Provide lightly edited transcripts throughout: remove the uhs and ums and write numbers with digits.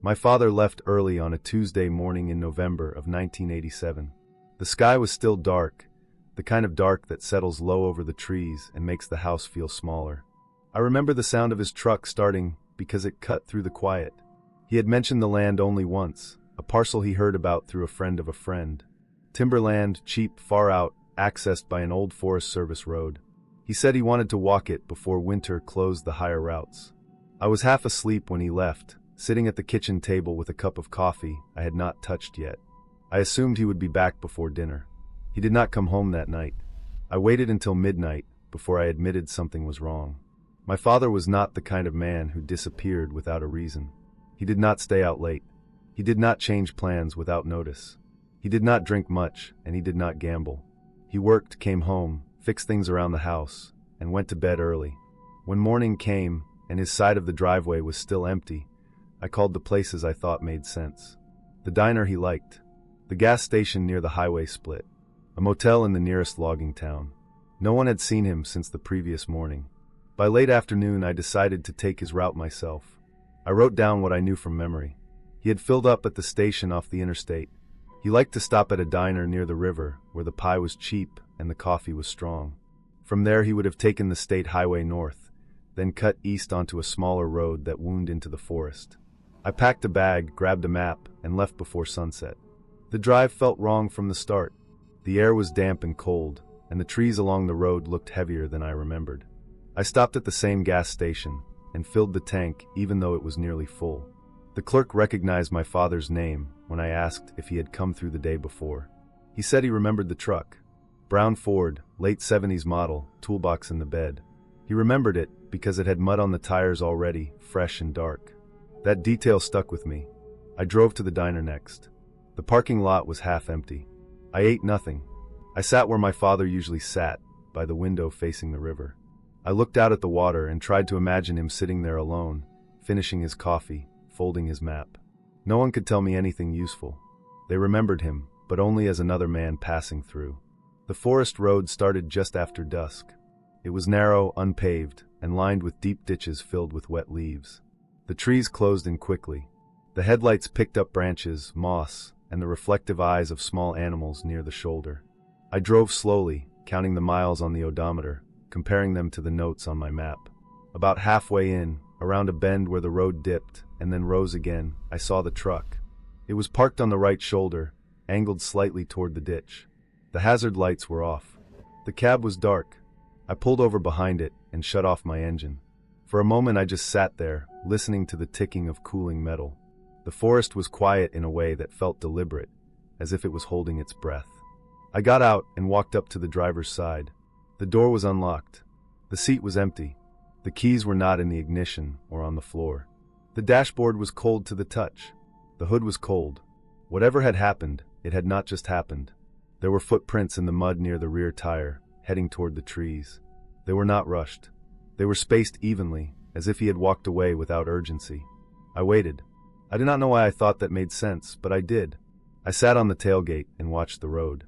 My father left early on a Tuesday morning in November of 1987. The sky was still dark, the kind of dark that settles low over the trees and makes the house feel smaller. I remember the sound of his truck starting because it cut through the quiet. He had mentioned the land only once, a parcel he heard about through a friend of a friend. Timberland, cheap, far out, accessed by an old Forest Service road. He said he wanted to walk it before winter closed the higher routes. I was half asleep when he left, sitting at the kitchen table with a cup of coffee I had not touched yet. I assumed he would be back before dinner. He did not come home that night. I waited until midnight before I admitted something was wrong. My father was not the kind of man who disappeared without a reason. He did not stay out late. He did not change plans without notice. He did not drink much, and he did not gamble. He worked, came home, fixed things around the house, and went to bed early. When morning came, and his side of the driveway was still empty, I called the places I thought made sense. The diner he liked. The gas station near the highway split. A motel in the nearest logging town. No one had seen him since the previous morning. By late afternoon, I decided to take his route myself. I wrote down what I knew from memory. He had filled up at the station off the interstate. He liked to stop at a diner near the river where the pie was cheap and the coffee was strong. From there he would have taken the state highway north, then cut east onto a smaller road that wound into the forest. I packed a bag, grabbed a map, and left before sunset. The drive felt wrong from the start. The air was damp and cold, and the trees along the road looked heavier than I remembered. I stopped at the same gas station and filled the tank even though it was nearly full. The clerk recognized my father's name when I asked if he had come through the day before. He said he remembered the truck. Brown Ford, late 70s model, toolbox in the bed. He remembered it because it had mud on the tires already, fresh and dark. That detail stuck with me. I drove to the diner next. The parking lot was half empty. I ate nothing. I sat where my father usually sat, by the window facing the river. I looked out at the water and tried to imagine him sitting there alone, finishing his coffee, folding his map. No one could tell me anything useful. They remembered him, but only as another man passing through. The forest road started just after dusk. It was narrow, unpaved, and lined with deep ditches filled with wet leaves. The trees closed in quickly. The headlights picked up branches, moss, and the reflective eyes of small animals near the shoulder. I drove slowly, counting the miles on the odometer, comparing them to the notes on my map. About halfway in, around a bend where the road dipped and then rose again, I saw the truck. It was parked on the right shoulder, angled slightly toward the ditch. The hazard lights were off. The cab was dark. I pulled over behind it and shut off my engine. For a moment I just sat there, listening to the ticking of cooling metal. The forest was quiet in a way that felt deliberate, as if it was holding its breath. I got out and walked up to the driver's side. The door was unlocked. The seat was empty. The keys were not in the ignition or on the floor. The dashboard was cold to the touch. The hood was cold. Whatever had happened, it had not just happened. There were footprints in the mud near the rear tire, heading toward the trees. They were not rushed. They were spaced evenly, as if he had walked away without urgency. I waited. I did not know why I thought that made sense, but I did. I sat on the tailgate and watched the road.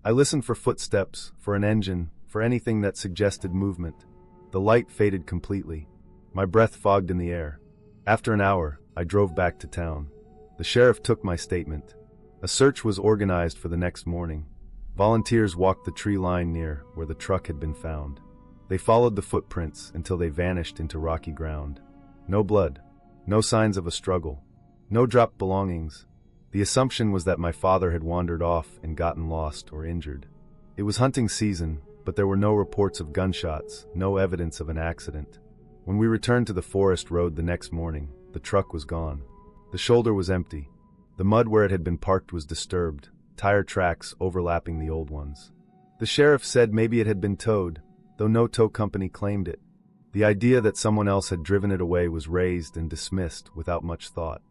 I listened for footsteps, for an engine, for anything that suggested movement. The light faded completely. My breath fogged in the air. After an hour, I drove back to town. The sheriff took my statement. A search was organized for the next morning. Volunteers walked the tree line near where the truck had been found. They followed the footprints until they vanished into rocky ground. No blood. No signs of a struggle. No dropped belongings. The assumption was that my father had wandered off and gotten lost or injured. It was hunting season, but there were no reports of gunshots, no evidence of an accident. When we returned to the forest road the next morning, the truck was gone. The shoulder was empty. The mud where it had been parked was disturbed, tire tracks overlapping the old ones. The sheriff said maybe it had been towed, though no tow company claimed it. The idea that someone else had driven it away was raised and dismissed without much thought.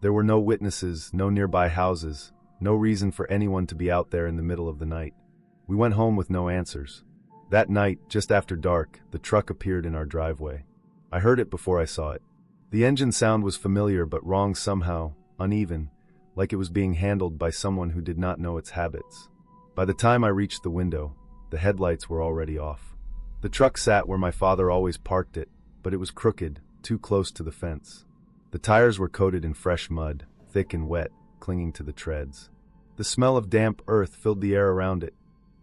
There were no witnesses, no nearby houses, no reason for anyone to be out there in the middle of the night. We went home with no answers. That night, just after dark, the truck appeared in our driveway. I heard it before I saw it. The engine sound was familiar but wrong somehow, uneven, like it was being handled by someone who did not know its habits. By the time I reached the window, the headlights were already off. The truck sat where my father always parked it, but it was crooked, too close to the fence. The tires were coated in fresh mud, thick and wet, clinging to the treads. The smell of damp earth filled the air around it.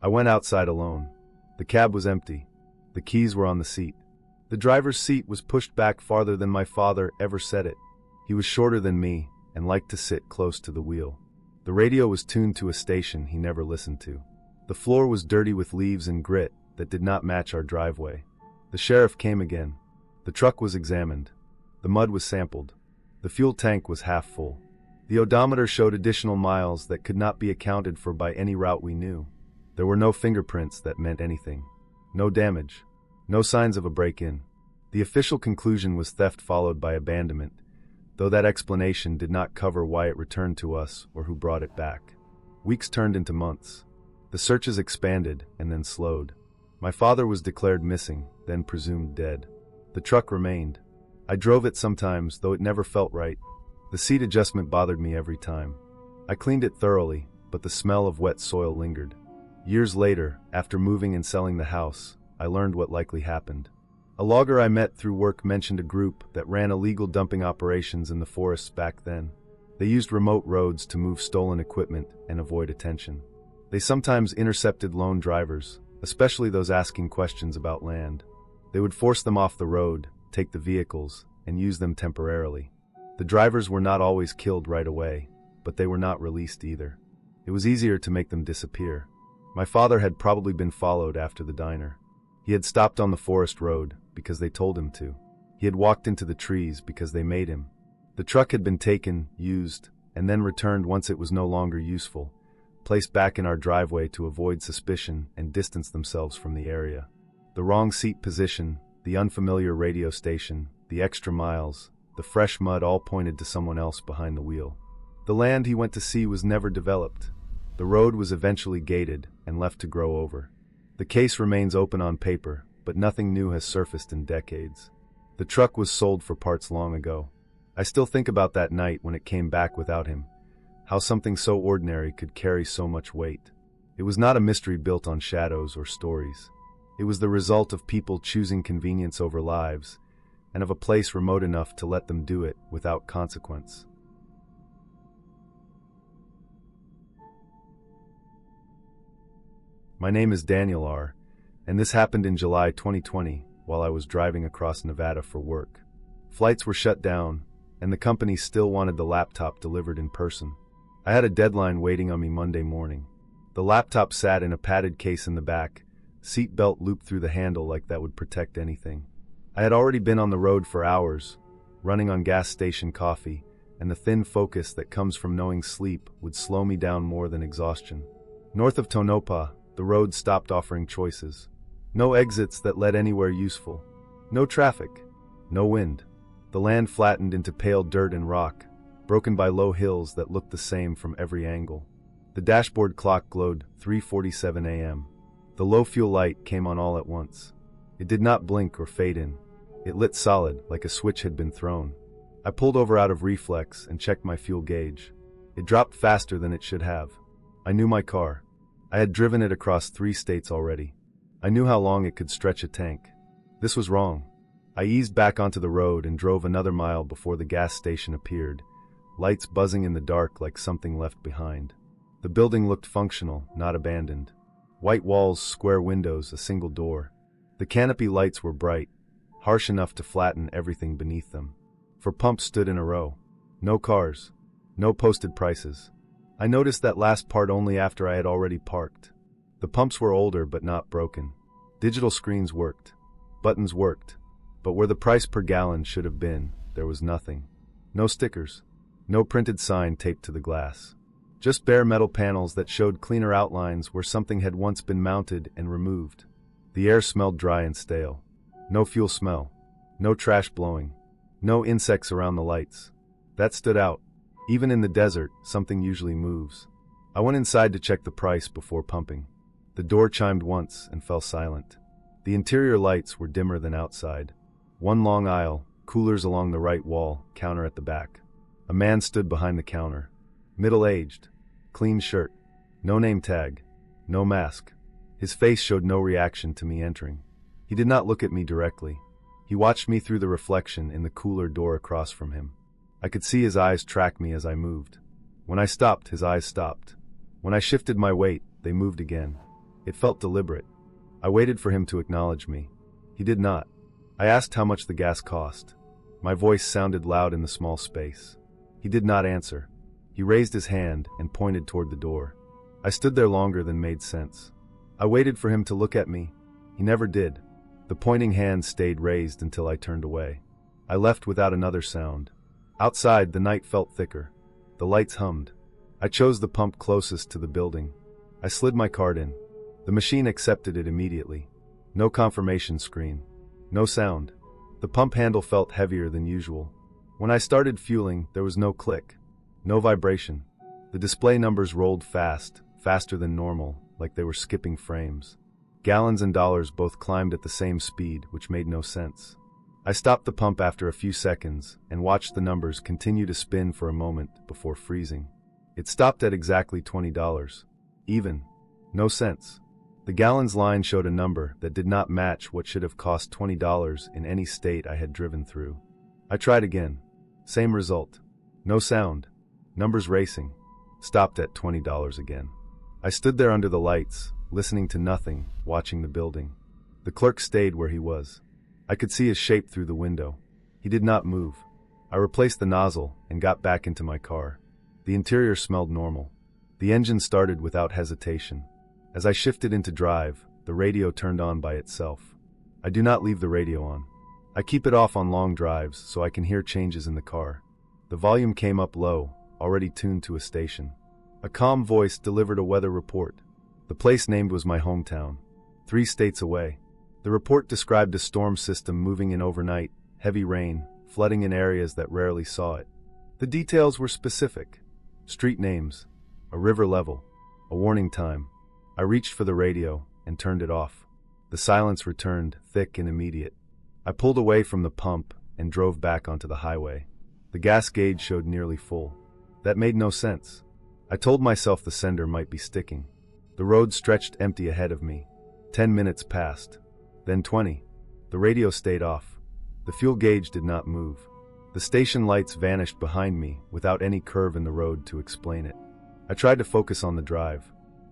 I went outside alone. The cab was empty. The keys were on the seat. The driver's seat was pushed back farther than my father ever set it. He was shorter than me and liked to sit close to the wheel. The radio was tuned to a station he never listened to. The floor was dirty with leaves and grit that did not match our driveway. The sheriff came again. The truck was examined. The mud was sampled. The fuel tank was half full. The odometer showed additional miles that could not be accounted for by any route we knew. There were no fingerprints that meant anything. No damage. No signs of a break-in. The official conclusion was theft followed by abandonment, though that explanation did not cover why it returned to us or who brought it back. Weeks turned into months. The searches expanded and then slowed. My father was declared missing, then presumed dead. The truck remained. I drove it sometimes, though it never felt right. The seat adjustment bothered me every time. I cleaned it thoroughly, but the smell of wet soil lingered. Years later, after moving and selling the house, I learned what likely happened. A logger I met through work mentioned a group that ran illegal dumping operations in the forests back then. They used remote roads to move stolen equipment and avoid attention. They sometimes intercepted lone drivers, especially those asking questions about land. They would force them off the road, take the vehicles, and use them temporarily. The drivers were not always killed right away, but they were not released either. It was easier to make them disappear. My father had probably been followed after the diner. He had stopped on the forest road because they told him to. He had walked into the trees because they made him. The truck had been taken, used, and then returned once it was no longer useful, placed back in our driveway to avoid suspicion and distance themselves from the area. The wrong seat position, the unfamiliar radio station, the extra miles, the fresh mud all pointed to someone else behind the wheel. The land he went to see was never developed. The road was eventually gated and left to grow over. The case remains open on paper, but nothing new has surfaced in decades. The truck was sold for parts long ago. I still think about that night when it came back without him, how something so ordinary could carry so much weight. It was not a mystery built on shadows or stories. It was the result of people choosing convenience over lives, and of a place remote enough to let them do it without consequence. My name is Daniel R., and this happened in July 2020 while I was driving across Nevada for work. Flights were shut down, and the company still wanted the laptop delivered in person. I had a deadline waiting on me Monday morning. The laptop sat in a padded case in the back, seat belt looped through the handle like that would protect anything. I had already been on the road for hours, running on gas station coffee, and the thin focus that comes from knowing sleep would slow me down more than exhaustion. North of Tonopah, the road stopped offering choices. No exits that led anywhere useful. No traffic. No wind. The land flattened into pale dirt and rock, broken by low hills that looked the same from every angle. The dashboard clock glowed 3:47 a.m. The low fuel light came on all at once. It did not blink or fade in. It lit solid, like a switch had been thrown. I pulled over out of reflex and checked my fuel gauge. It dropped faster than it should have. I knew my car. I had driven it across 3 states already. I knew how long it could stretch a tank. This was wrong. I eased back onto the road and drove another mile before the gas station appeared, lights buzzing in the dark like something left behind. The building looked functional, not abandoned. White walls, square windows, a single door. The canopy lights were bright, harsh enough to flatten everything beneath them. 4 pumps stood in a row. No cars. No posted prices. I noticed that last part only after I had already parked. The pumps were older but not broken. Digital screens worked. Buttons worked. But where the price per gallon should have been, there was nothing. No stickers. No printed sign taped to the glass. Just bare metal panels that showed cleaner outlines where something had once been mounted and removed. The air smelled dry and stale. No fuel smell. No trash blowing. No insects around the lights. That stood out. Even in the desert, something usually moves. I went inside to check the price before pumping. The door chimed once and fell silent. The interior lights were dimmer than outside. 1 long aisle, coolers along the right wall, counter at the back. A man stood behind the counter. Middle-aged. Clean shirt. No name tag. No mask. His face showed no reaction to me entering. He did not look at me directly. He watched me through the reflection in the cooler door across from him. I could see his eyes track me as I moved. When I stopped, his eyes stopped. When I shifted my weight, they moved again. It felt deliberate. I waited for him to acknowledge me. He did not. I asked how much the gas cost. My voice sounded loud in the small space. He did not answer. He raised his hand and pointed toward the door. I stood there longer than made sense. I waited for him to look at me. He never did. The pointing hand stayed raised until I turned away. I left without another sound. Outside, the night felt thicker. The lights hummed. I chose the pump closest to the building. I slid my card in. The machine accepted it immediately. No confirmation screen. No sound. The pump handle felt heavier than usual. When I started fueling, there was no click. No vibration. The display numbers rolled fast, faster than normal, like they were skipping frames. Gallons and dollars both climbed at the same speed, which made no sense. I stopped the pump after a few seconds and watched the numbers continue to spin for a moment before freezing. It stopped at exactly $20. Even. No cents. The gallons line showed a number that did not match what should have cost $20 in any state I had driven through. I tried again. Same result. No sound. Numbers racing. Stopped at $20 again. I stood there under the lights, listening to nothing, watching the building. The clerk stayed where he was. I could see his shape through the window. He did not move. I replaced the nozzle and got back into my car. The interior smelled normal. The engine started without hesitation. As I shifted into drive, the radio turned on by itself. I do not leave the radio on. I keep it off on long drives so I can hear changes in the car. The volume came up low, already tuned to a station. A calm voice delivered a weather report. The place named was my hometown, 3 states away. The report described a storm system moving in overnight, heavy rain, flooding in areas that rarely saw it. The details were specific. Street names, a river level, a warning time. I reached for the radio and turned it off. The silence returned, thick and immediate. I pulled away from the pump and drove back onto the highway. The gas gauge showed nearly full. That made no sense. I told myself the sender might be sticking. The road stretched empty ahead of me. 10 minutes passed. Then 20. The radio stayed off. The fuel gauge did not move. The station lights vanished behind me without any curve in the road to explain it. I tried to focus on the drive.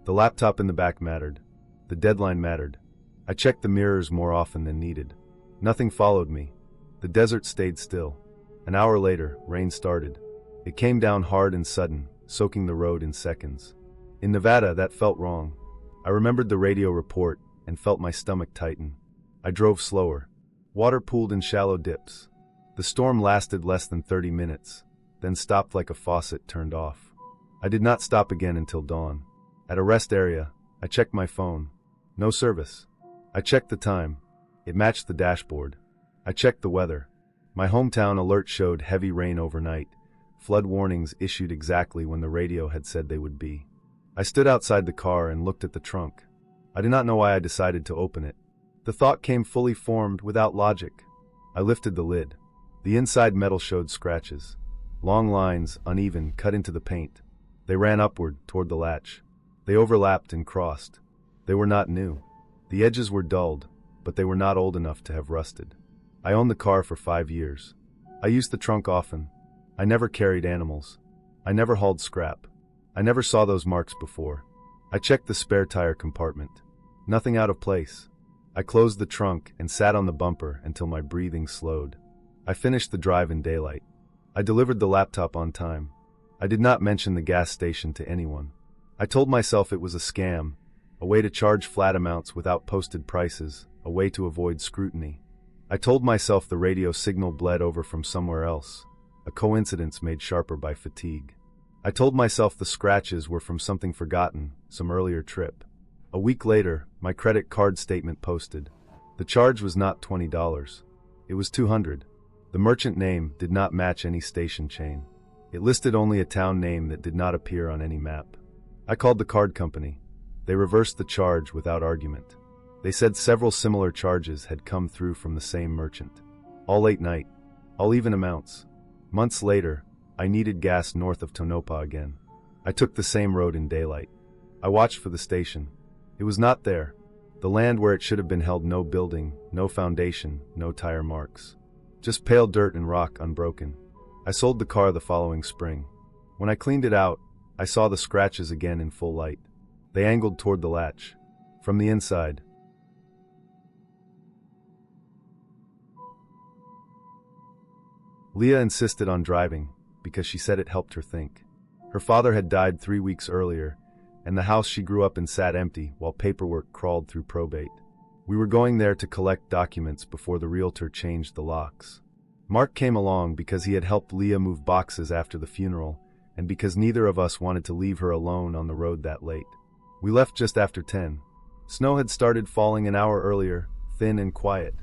The laptop in the back mattered. The deadline mattered. I checked the mirrors more often than needed. Nothing followed me. The desert stayed still. An hour later, rain started. It came down hard and sudden, soaking the road in seconds. In Nevada, that felt wrong. I remembered the radio report and felt my stomach tighten. I drove slower. Water pooled in shallow dips. The storm lasted less than 30 minutes, then stopped like a faucet turned off. I did not stop again until dawn. At a rest area, I checked my phone. No service. I checked the time. It matched the dashboard. I checked the weather. My hometown alert showed heavy rain overnight. Flood warnings issued exactly when the radio had said they would be. I stood outside the car and looked at the trunk. I do not know why I decided to open it. The thought came fully formed, without logic. I lifted the lid. The inside metal showed scratches. Long lines, uneven, cut into the paint. They ran upward, toward the latch. They overlapped and crossed. They were not new. The edges were dulled, but they were not old enough to have rusted. I owned the car for 5 years. I used the trunk often. I never carried animals. I never hauled scrap. I never saw those marks before. I checked the spare tire compartment. Nothing out of place. I closed the trunk and sat on the bumper until my breathing slowed. I finished the drive in daylight. I delivered the laptop on time. I did not mention the gas station to anyone. I told myself it was a scam, a way to charge flat amounts without posted prices, a way to avoid scrutiny. I told myself the radio signal bled over from somewhere else, a coincidence made sharper by fatigue. I told myself the scratches were from something forgotten, some earlier trip. A week later, my credit card statement posted. The charge was not $20. It was $200. The merchant name did not match any station chain. It listed only a town name that did not appear on any map. I called the card company. They reversed the charge without argument. They said several similar charges had come through from the same merchant. All late night. All even amounts. Months later, I needed gas north of Tonopah again. I took the same road in daylight. I watched for the station. It was not there. The land where it should have been held no building, no foundation, no tire marks. Just pale dirt and rock unbroken. I sold the car the following spring. When I cleaned it out, I saw the scratches again in full light. They angled toward the latch. From the inside. Leah insisted on driving because she said it helped her think. Her father had died 3 weeks earlier, and the house she grew up in sat empty while paperwork crawled through probate. We were going there to collect documents before the realtor changed the locks. Mark came along because he had helped Leah move boxes after the funeral, and because neither of us wanted to leave her alone on the road that late. We left just after 10. Snow had started falling an hour earlier, thin and quiet.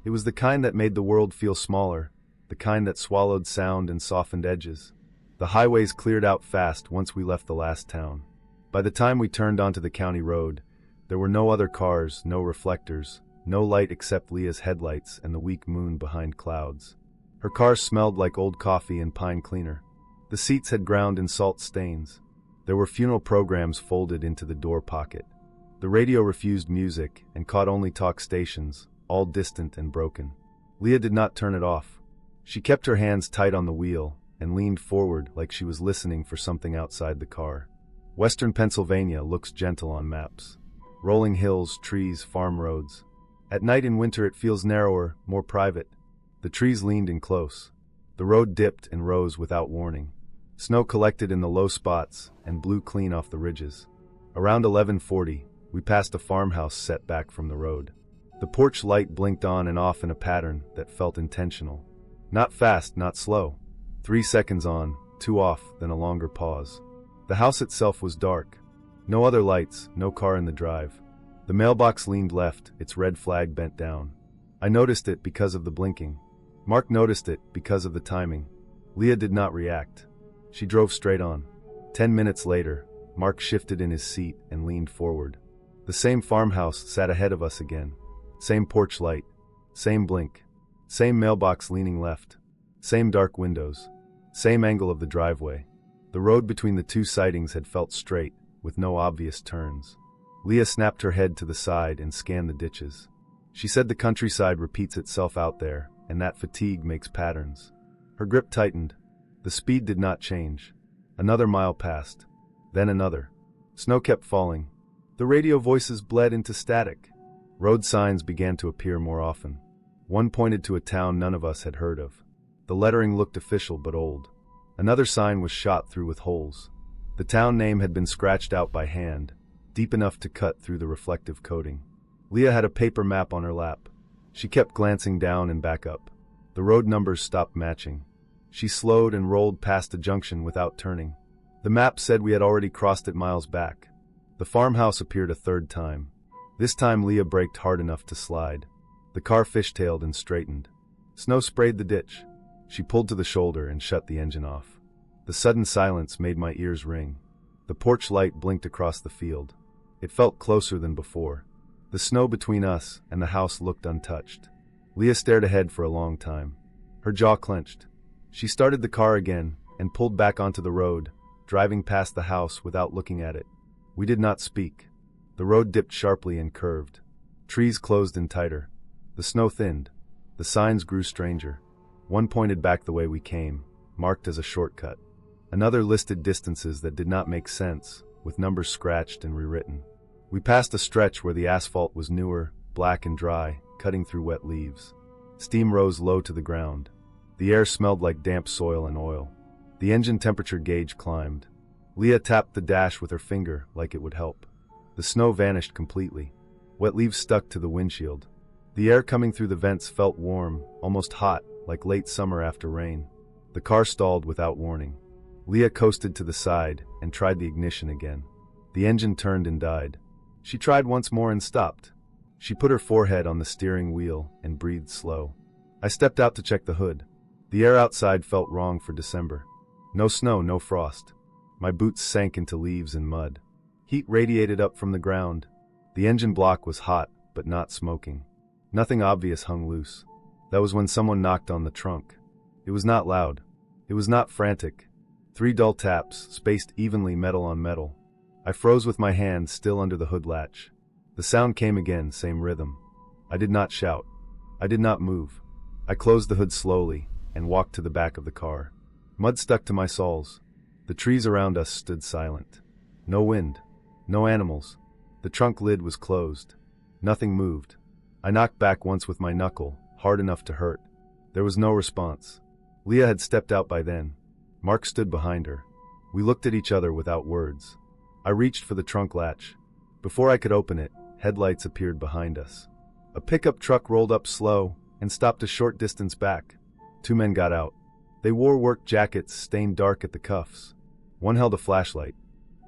It was the kind that made the world feel smaller, the kind that swallowed sound and softened edges. The highways cleared out fast once we left the last town. By the time we turned onto the county road, there were no other cars, no reflectors, no light except Leah's headlights and the weak moon behind clouds. Her car smelled like old coffee and pine cleaner. The seats had ground in salt stains. There were funeral programs folded into the door pocket. The radio refused music and caught only talk stations, all distant and broken. Leah did not turn it off. She kept her hands tight on the wheel and leaned forward like she was listening for something outside the car. Western Pennsylvania looks gentle on maps. Rolling hills, trees, farm roads. At night in winter it feels narrower, more private. The trees leaned in close. The road dipped and rose without warning. Snow collected in the low spots and blew clean off the ridges. Around 11:40, we passed a farmhouse set back from the road. The porch light blinked on and off in a pattern that felt intentional. Not fast, not slow. 3 seconds on, 2 off, then a longer pause. The house itself was dark. No other lights, no car in the drive. The mailbox leaned left, its red flag bent down. I noticed it because of the blinking. Mark noticed it because of the timing. Leah did not react. She drove straight on. 10 minutes later, Mark shifted in his seat and leaned forward. The same farmhouse sat ahead of us again. Same porch light. Same blink. Same mailbox leaning left. Same dark windows. Same angle of the driveway. The road between the two sightings had felt straight, with no obvious turns. Leah snapped her head to the side and scanned the ditches. She said the countryside repeats itself out there, and that fatigue makes patterns. Her grip tightened. The speed did not change. Another mile passed. Then another. Snow kept falling. The radio voices bled into static. Road signs began to appear more often. One pointed to a town none of us had heard of. The lettering looked official but old. Another sign was shot through with holes. The town name had been scratched out by hand, deep enough to cut through the reflective coating. Leah had a paper map on her lap. She kept glancing down and back up. The road numbers stopped matching. She slowed and rolled past a junction without turning. The map said we had already crossed it miles back. The farmhouse appeared a third time. This time Leah braked hard enough to slide. The car fishtailed and straightened. Snow sprayed the ditch. She pulled to the shoulder and shut the engine off. The sudden silence made my ears ring. The porch light blinked across the field. It felt closer than before. The snow between us and the house looked untouched. Leah stared ahead for a long time. Her jaw clenched. She started the car again and pulled back onto the road, driving past the house without looking at it. We did not speak. The road dipped sharply and curved. Trees closed in tighter. The snow thinned. The signs grew stranger. One pointed back the way we came, marked as a shortcut. Another listed distances that did not make sense, with numbers scratched and rewritten. We passed a stretch where the asphalt was newer, black and dry, cutting through wet leaves. Steam rose low to the ground. The air smelled like damp soil and oil. The engine temperature gauge climbed. Leah tapped the dash with her finger like it would help. The snow vanished completely. Wet leaves stuck to the windshield. The air coming through the vents felt warm, almost hot, like late summer after rain. The car stalled without warning. Leah coasted to the side and tried the ignition again. The engine turned and died. She tried once more and stopped. She put her forehead on the steering wheel and breathed slow. I stepped out to check the hood. The air outside felt wrong for December. No snow, no frost. My boots sank into leaves and mud. Heat radiated up from the ground. The engine block was hot, but not smoking. Nothing obvious hung loose. That was when someone knocked on the trunk. It was not loud. It was not frantic. 3 dull taps, spaced evenly metal on metal. I froze with my hand still under the hood latch. The sound came again, same rhythm. I did not shout. I did not move. I closed the hood slowly and walked to the back of the car. Mud stuck to my soles. The trees around us stood silent. No wind. No animals. The trunk lid was closed. Nothing moved. I knocked back once with my knuckle, hard enough to hurt. There was no response. Leah had stepped out by then. Mark stood behind her. We looked at each other without words. I reached for the trunk latch. Before I could open it, headlights appeared behind us. A pickup truck rolled up slow and stopped a short distance back. 2 men got out. They wore work jackets stained dark at the cuffs. One held a flashlight.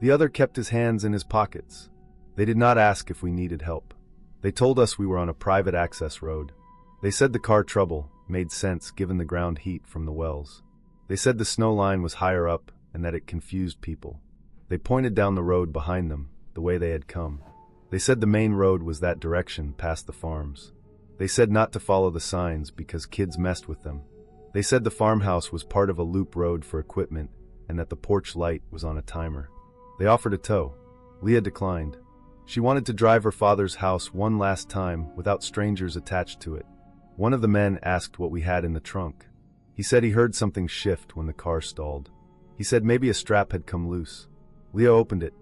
The other kept his hands in his pockets. They did not ask if we needed help. They told us we were on a private access road. They said the car trouble made sense given the ground heat from the wells. They said the snow line was higher up and that it confused people. They pointed down the road behind them, the way they had come. They said the main road was that direction past the farms. They said not to follow the signs because kids messed with them. They said the farmhouse was part of a loop road for equipment and that the porch light was on a timer. They offered a tow. Leah declined. She wanted to drive her father's house one last time without strangers attached to it. One of the men asked what we had in the trunk. He said he heard something shift when the car stalled. He said maybe a strap had come loose. Leah opened it.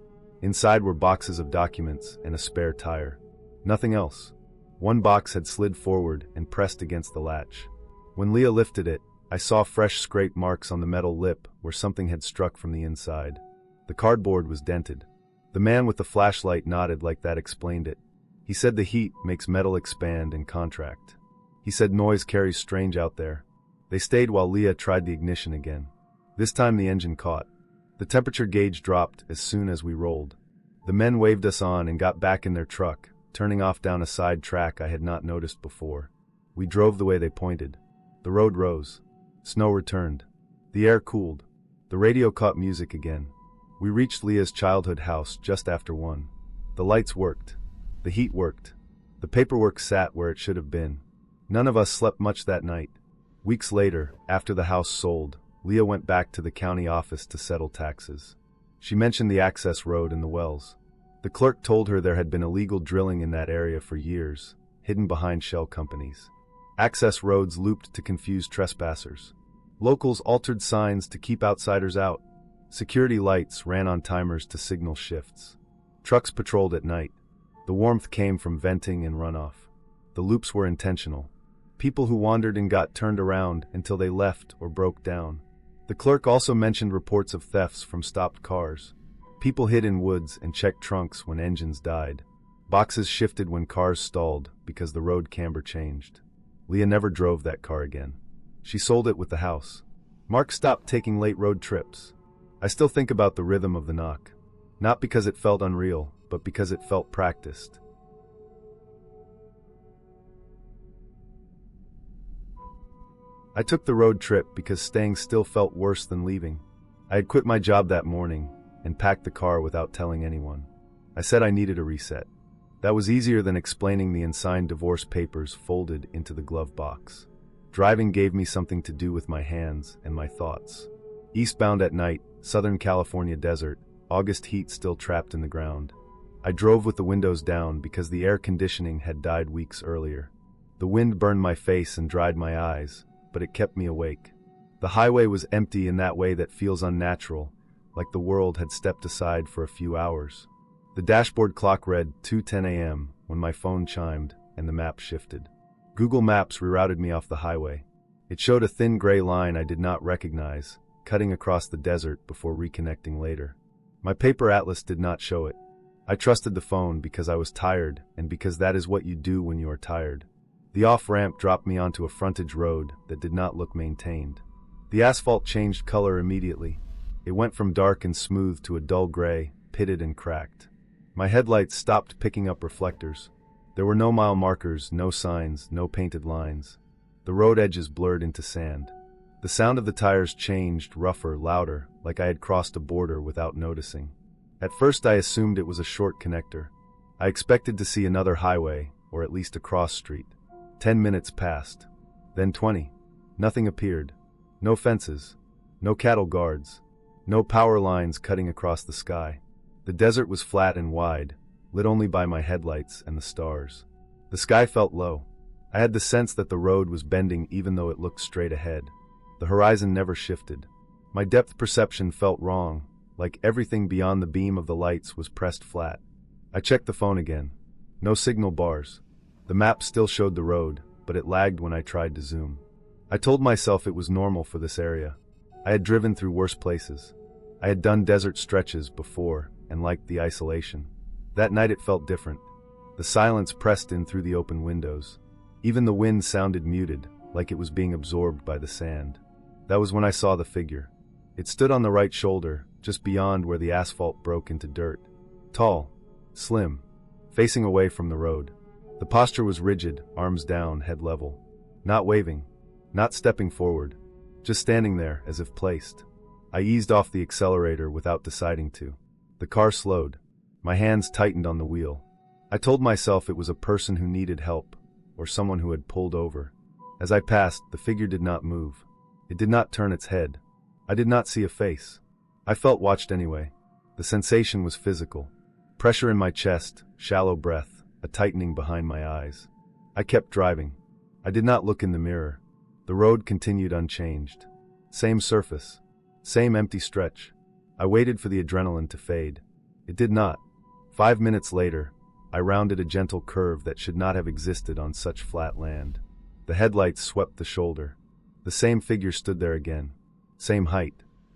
Inside were boxes of documents and a spare tire. Nothing else. One box had slid forward and pressed against the latch. When Leah lifted it, I saw fresh scrape marks on the metal lip where something had struck from the inside. The cardboard was dented. The man with the flashlight nodded like that explained it. He said the heat makes metal expand and contract. He said noise carries strange out there. They stayed while Leah tried the ignition again. This time the engine caught. The temperature gauge dropped as soon as we rolled. The men waved us on and got back in their truck, turning off down a side track I had not noticed before. We drove the way they pointed. The road rose. Snow returned. The air cooled. The radio caught music again. We reached Leah's childhood house just after 1. The lights worked. The heat worked. The paperwork sat where it should have been. None of us slept much that night. Weeks later, after the house sold, Leah went back to the county office to settle taxes. She mentioned the access road and the wells. The clerk told her there had been illegal drilling in that area for years, hidden behind shell companies. Access roads looped to confuse trespassers. Locals altered signs to keep outsiders out. Security lights ran on timers to signal shifts. Trucks patrolled at night. The warmth came from venting and runoff. The loops were intentional. People who wandered and got turned around until they left or broke down. The clerk also mentioned reports of thefts from stopped cars. People hid in woods and checked trunks when engines died. Boxes shifted when cars stalled because the road camber changed. Leah never drove that car again. She sold it with the house. Mark stopped taking late road trips. I still think about the rhythm of the knock. Not because it felt unreal, but because it felt practiced. I took the road trip because staying still felt worse than leaving. I had quit my job that morning and packed the car without telling anyone. I said I needed a reset. That was easier than explaining the unsigned divorce papers folded into the glove box. Driving gave me something to do with my hands and my thoughts. Eastbound at night, Southern California desert, August heat still trapped in the ground. I drove with the windows down because the air conditioning had died weeks earlier. The wind burned my face and dried my eyes, but it kept me awake. The highway was empty in that way that feels unnatural, like the world had stepped aside for a few hours. The dashboard clock read 2:10 a.m. when my phone chimed and the map shifted. Google Maps rerouted me off the highway. It showed a thin gray line I did not recognize, cutting across the desert before reconnecting later. My paper atlas did not show it. I trusted the phone because I was tired and because that is what you do when you are tired. The off-ramp dropped me onto a frontage road that did not look maintained. The asphalt changed color immediately. It went from dark and smooth to a dull gray, pitted and cracked. My headlights stopped picking up reflectors. There were no mile markers, no signs, no painted lines. The road edges blurred into sand. The sound of the tires changed, rougher, louder, like I had crossed a border without noticing. At first I assumed it was a short connector. I expected to see another highway, or at least a cross street. 10 minutes passed. Then 20. Nothing appeared. No fences. No cattle guards. No power lines cutting across the sky. The desert was flat and wide, lit only by my headlights and the stars. The sky felt low. I had the sense that the road was bending even though it looked straight ahead. The horizon never shifted. My depth perception felt wrong, like everything beyond the beam of the lights was pressed flat. I checked the phone again. No signal bars. The map still showed the road, but it lagged when I tried to zoom. I told myself it was normal for this area. I had driven through worse places. I had done desert stretches before and liked the isolation. That night it felt different. The silence pressed in through the open windows. Even the wind sounded muted, like it was being absorbed by the sand. That was when I saw the figure. It stood on the right shoulder, just beyond where the asphalt broke into dirt. Tall, slim, facing away from the road. The posture was rigid, arms down, head level. Not waving, not stepping forward, just standing there as if placed. I eased off the accelerator without deciding to. The car slowed. My hands tightened on the wheel. I told myself it was a person who needed help, or someone who had pulled over. As I passed, the figure did not move. It did not turn its head. I did not see a face. I felt watched anyway. The sensation was physical. Pressure in my chest, shallow breath, a tightening behind my eyes. I kept driving. I did not look in the mirror. The road continued unchanged. Same surface. Same empty stretch. I waited for the adrenaline to fade. It did not. 5 minutes later, I rounded a gentle curve that should not have existed on such flat land. The headlights swept the shoulder. The same figure stood there again. Same height.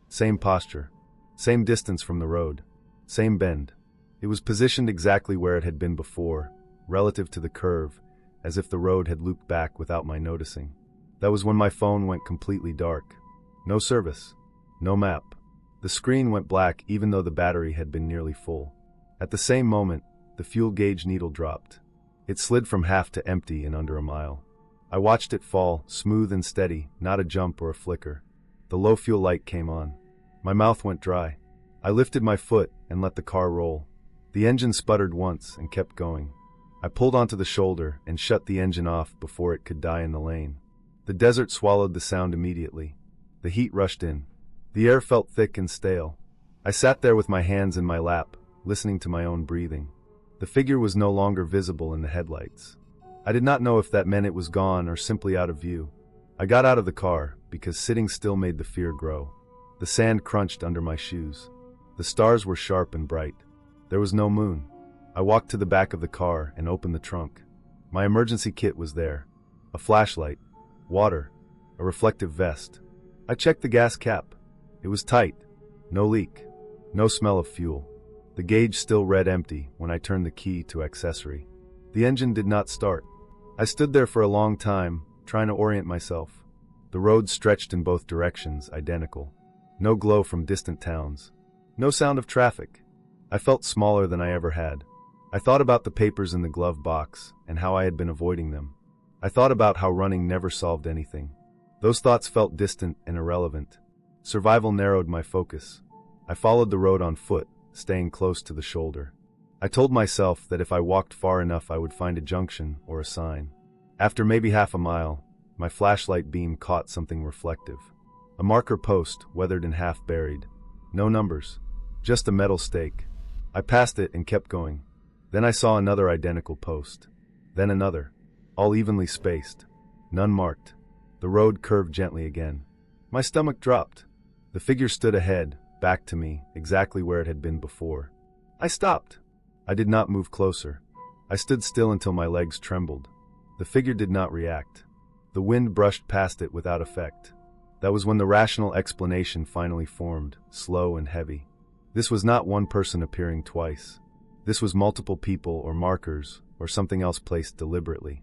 Same posture. Same distance from the road. Same bend. It was positioned exactly where it had been before, relative to the curve, as if the road had looped back without my noticing. That was when my phone went completely dark. No service. No map. The screen went black even though the battery had been nearly full. At the same moment, the fuel gauge needle dropped. It slid from half to empty in under a mile. I watched it fall, smooth and steady, not a jump or a flicker. The low fuel light came on. My mouth went dry. I lifted my foot and let the car roll. The engine sputtered once and kept going. I pulled onto the shoulder and shut the engine off before it could die in the lane. The desert swallowed the sound immediately. The heat rushed in. The air felt thick and stale. I sat there with my hands in my lap, listening to my own breathing. The figure was no longer visible in the headlights. I did not know if that meant it was gone or simply out of view. I got out of the car, because sitting still made the fear grow. The sand crunched under my shoes. The stars were sharp and bright. There was no moon. I walked to the back of the car and opened the trunk. My emergency kit was there. A flashlight, water, a reflective vest. I checked the gas cap. It was tight. No leak. No smell of fuel. The gauge still read empty when I turned the key to accessory. The engine did not start. I stood there for a long time, trying to orient myself. The road stretched in both directions, identical. No glow from distant towns. No sound of traffic. I felt smaller than I ever had. I thought about the papers in the glove box and how I had been avoiding them. I thought about how running never solved anything. Those thoughts felt distant and irrelevant. Survival narrowed my focus. I followed the road on foot, staying close to the shoulder. I told myself that if I walked far enough I would find a junction or a sign. After maybe half a mile, my flashlight beam caught something reflective. A marker post, weathered and half buried. No numbers. Just a metal stake. I passed it and kept going. Then I saw another identical post. Then another. All evenly spaced. None marked. The road curved gently again. My stomach dropped. The figure stood ahead, back to me, exactly where it had been before. I stopped. I did not move closer. I stood still until my legs trembled. The figure did not react. The wind brushed past it without effect. That was when the rational explanation finally formed, slow and heavy. This was not one person appearing twice. This was multiple people or markers, or something else placed deliberately.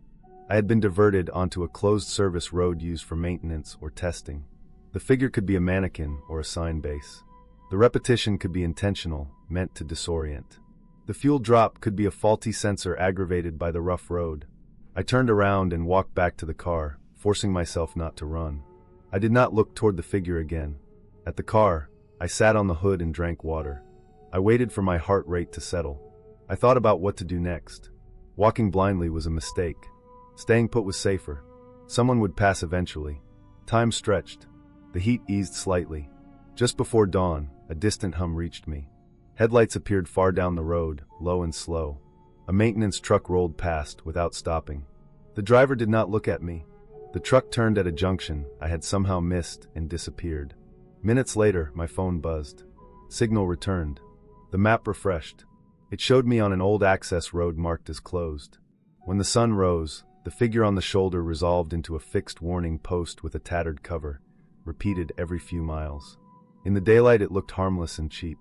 I had been diverted onto a closed-service road used for maintenance or testing. The figure could be a mannequin or a sign base. The repetition could be intentional, meant to disorient. The fuel drop could be a faulty sensor aggravated by the rough road. I turned around and walked back to the car, forcing myself not to run. I did not look toward the figure again. At the car, I sat on the hood and drank water. I waited for my heart rate to settle. I thought about what to do next. Walking blindly was a mistake. Staying put was safer. Someone would pass eventually. Time stretched. The heat eased slightly. Just before dawn, a distant hum reached me. Headlights appeared far down the road, low and slow. A maintenance truck rolled past without stopping. The driver did not look at me. The truck turned at a junction I had somehow missed and disappeared. Minutes later, my phone buzzed. Signal returned. The map refreshed. It showed me on an old access road marked as closed. When the sun rose, the figure on the shoulder resolved into a fixed warning post with a tattered cover, repeated every few miles. In the daylight it looked harmless and cheap.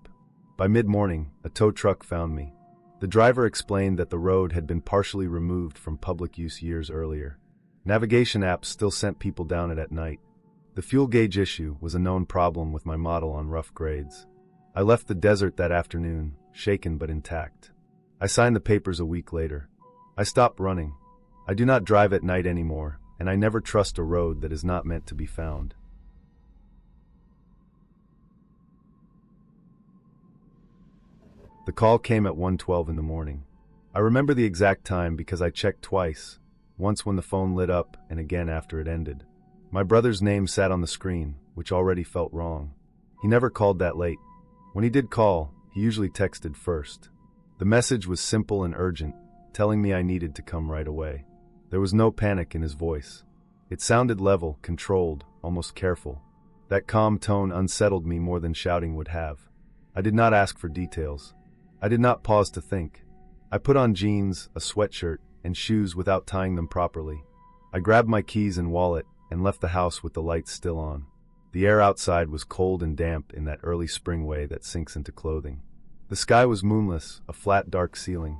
By mid-morning, a tow truck found me. The driver explained that the road had been partially removed from public use years earlier. Navigation apps still sent people down it at night. The fuel gauge issue was a known problem with my model on rough grades. I left the desert that afternoon, shaken but intact. I signed the papers a week later. I stopped running. I do not drive at night anymore, and I never trust a road that is not meant to be found. The call came at 1:12 in the morning. I remember the exact time because I checked twice, once when the phone lit up and again after it ended. My brother's name sat on the screen, which already felt wrong. He never called that late. When he did call, he usually texted first. The message was simple and urgent, telling me I needed to come right away. There was no panic in his voice. It sounded level, controlled, almost careful. That calm tone unsettled me more than shouting would have. I did not ask for details. I did not pause to think. I put on jeans, a sweatshirt, and shoes without tying them properly. I grabbed my keys and wallet and left the house with the lights still on. The air outside was cold and damp in that early spring way that sinks into clothing. The sky was moonless, a flat dark ceiling.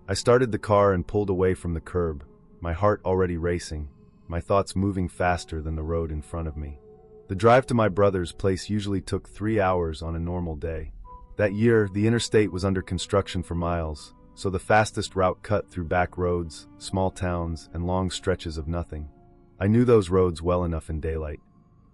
I started the car and pulled away from the curb, my heart already racing, my thoughts moving faster than the road in front of me. The drive to my brother's place usually took 3 hours on a normal day. That year, the interstate was under construction for miles, so the fastest route cut through back roads, small towns, and long stretches of nothing. I knew those roads well enough in daylight.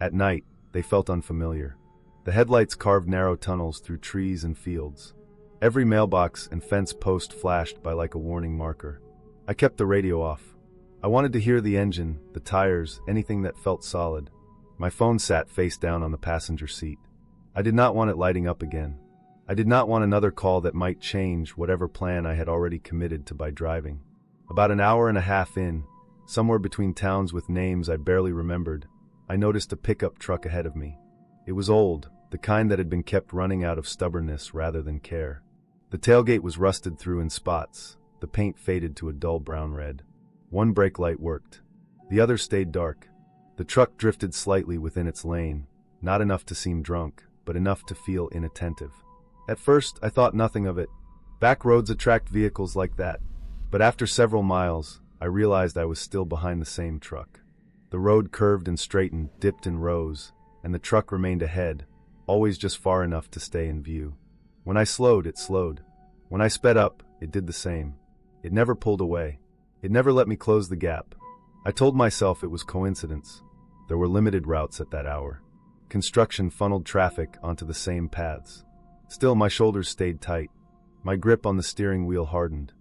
At night, they felt unfamiliar. The headlights carved narrow tunnels through trees and fields. Every mailbox and fence post flashed by like a warning marker. I kept the radio off. I wanted to hear the engine, the tires, anything that felt solid. My phone sat face down on the passenger seat. I did not want it lighting up again. I did not want another call that might change whatever plan I had already committed to by driving. About an hour and a half in, somewhere between towns with names I barely remembered, I noticed a pickup truck ahead of me. It was old, the kind that had been kept running out of stubbornness rather than care. The tailgate was rusted through in spots, the paint faded to a dull brown red. One brake light worked. The other stayed dark. The truck drifted slightly within its lane, not enough to seem drunk, but enough to feel inattentive. At first, I thought nothing of it. Back roads attract vehicles like that. But after several miles, I realized I was still behind the same truck. The road curved and straightened, dipped and rose, and the truck remained ahead, always just far enough to stay in view. When I slowed, it slowed. When I sped up, it did the same. It never pulled away. It never let me close the gap. I told myself it was coincidence. There were limited routes at that hour. Construction funneled traffic onto the same paths. Still, my shoulders stayed tight. My grip on the steering wheel hardened.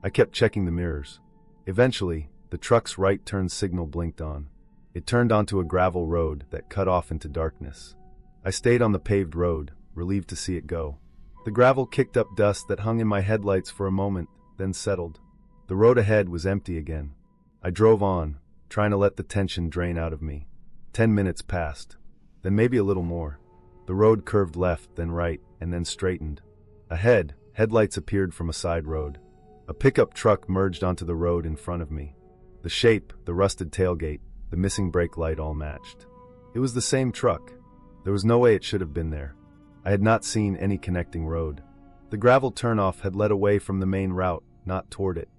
I kept checking the mirrors. Eventually, the truck's right turn signal blinked on. It turned onto a gravel road that cut off into darkness. I stayed on the paved road, relieved to see it go. The gravel kicked up dust that hung in my headlights for a moment, then settled. The road ahead was empty again. I drove on, trying to let the tension drain out of me. 10 minutes passed, then maybe a little more. The road curved left, then right, and then straightened. Ahead, headlights appeared from a side road. A pickup truck merged onto the road in front of me. The shape, the rusted tailgate, the missing brake light all matched. It was the same truck. There was no way it should have been there. I had not seen any connecting road. The gravel turnoff had led away from the main route, not toward it.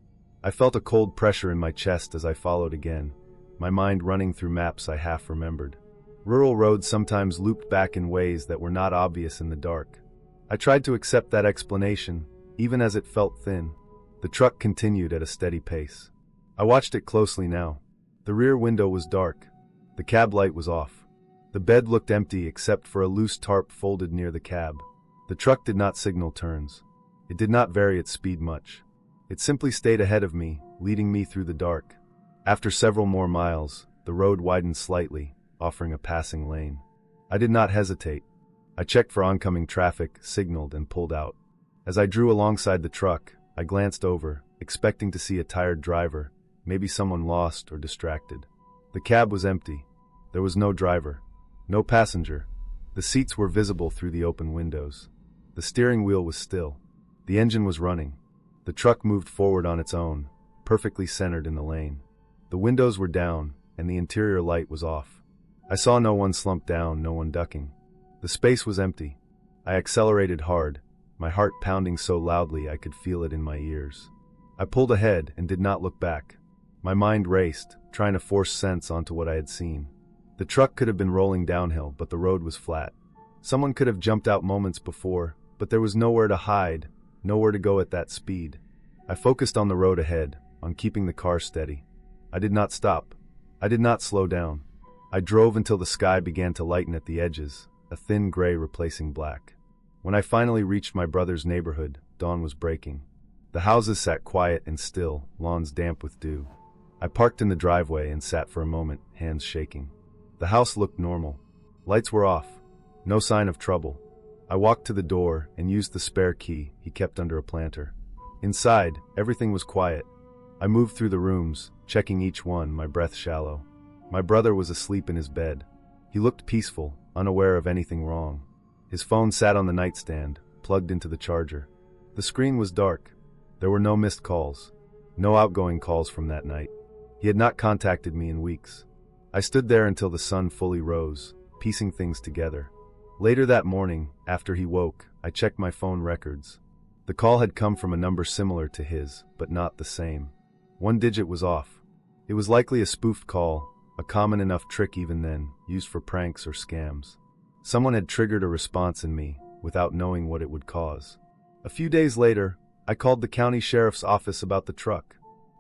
I felt a cold pressure in my chest as I followed again, my mind running through maps I half remembered. Rural roads sometimes looped back in ways that were not obvious in the dark. I tried to accept that explanation, even as it felt thin. The truck continued at a steady pace. I watched it closely now. The rear window was dark. The cab light was off. The bed looked empty except for a loose tarp folded near the cab. The truck did not signal turns. It did not vary its speed much. It simply stayed ahead of me, leading me through the dark. After several more miles, the road widened slightly, offering a passing lane. I did not hesitate. I checked for oncoming traffic, signaled, and pulled out. As I drew alongside the truck, I glanced over, expecting to see a tired driver, maybe someone lost or distracted. The cab was empty. There was no driver, no passenger, The seats were visible through the open windows. The steering wheel was still. The engine was running. The truck moved forward on its own, perfectly centered in the lane. The windows were down, and the interior light was off. I saw no one slumped down, no one ducking. The space was empty. I accelerated hard, my heart pounding so loudly I could feel it in my ears. I pulled ahead and did not look back. My mind raced, trying to force sense onto what I had seen. The truck could have been rolling downhill, but the road was flat. Someone could have jumped out moments before, but there was nowhere to hide, nowhere to go at that speed. I focused on the road ahead, on keeping the car steady. I did not stop. I did not slow down. I drove until the sky began to lighten at the edges, a thin gray replacing black. When I finally reached my brother's neighborhood, dawn was breaking. The houses sat quiet and still, lawns damp with dew. I parked in the driveway and sat for a moment, hands shaking. The house looked normal. Lights were off. No sign of trouble. I walked to the door and used the spare key he kept under a planter. Inside, everything was quiet. I moved through the rooms, checking each one, my breath shallow. My brother was asleep in his bed. He looked peaceful, unaware of anything wrong. His phone sat on the nightstand, plugged into the charger. The screen was dark. There were no missed calls. No outgoing calls from that night. He had not contacted me in weeks. I stood there until the sun fully rose, piecing things together. Later that morning, after he woke, I checked my phone records. The call had come from a number similar to his, but not the same. One digit was off. It was likely a spoofed call, a common enough trick even then, used for pranks or scams. Someone had triggered a response in me, without knowing what it would cause. A few days later, I called the county sheriff's office about the truck.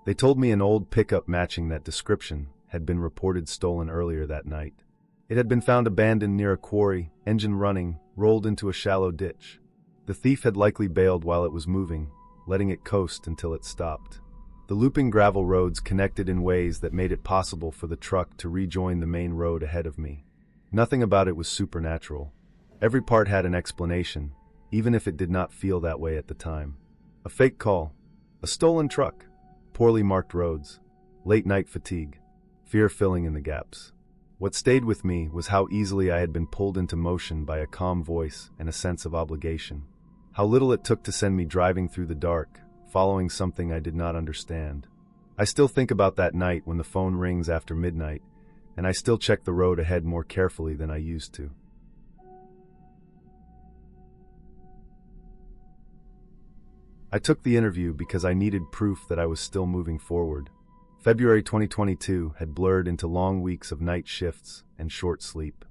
They told me an old pickup matching that description had been reported stolen earlier that night. It had been found abandoned near a quarry, engine running, rolled into a shallow ditch. The thief had likely bailed while it was moving, letting it coast until it stopped. The looping gravel roads connected in ways that made it possible for the truck to rejoin the main road ahead of me. Nothing about it was supernatural. Every part had an explanation, even if it did not feel that way at the time. A fake call, a stolen truck, poorly marked roads, late-night fatigue, fear filling in the gaps. What stayed with me was how easily I had been pulled into motion by a calm voice and a sense of obligation. How little it took to send me driving through the dark, following something I did not understand. I still think about that night when the phone rings after midnight, and I still check the road ahead more carefully than I used to. I took the interview because I needed proof that I was still moving forward. February 2022 had blurred into long weeks of night shifts and short sleep.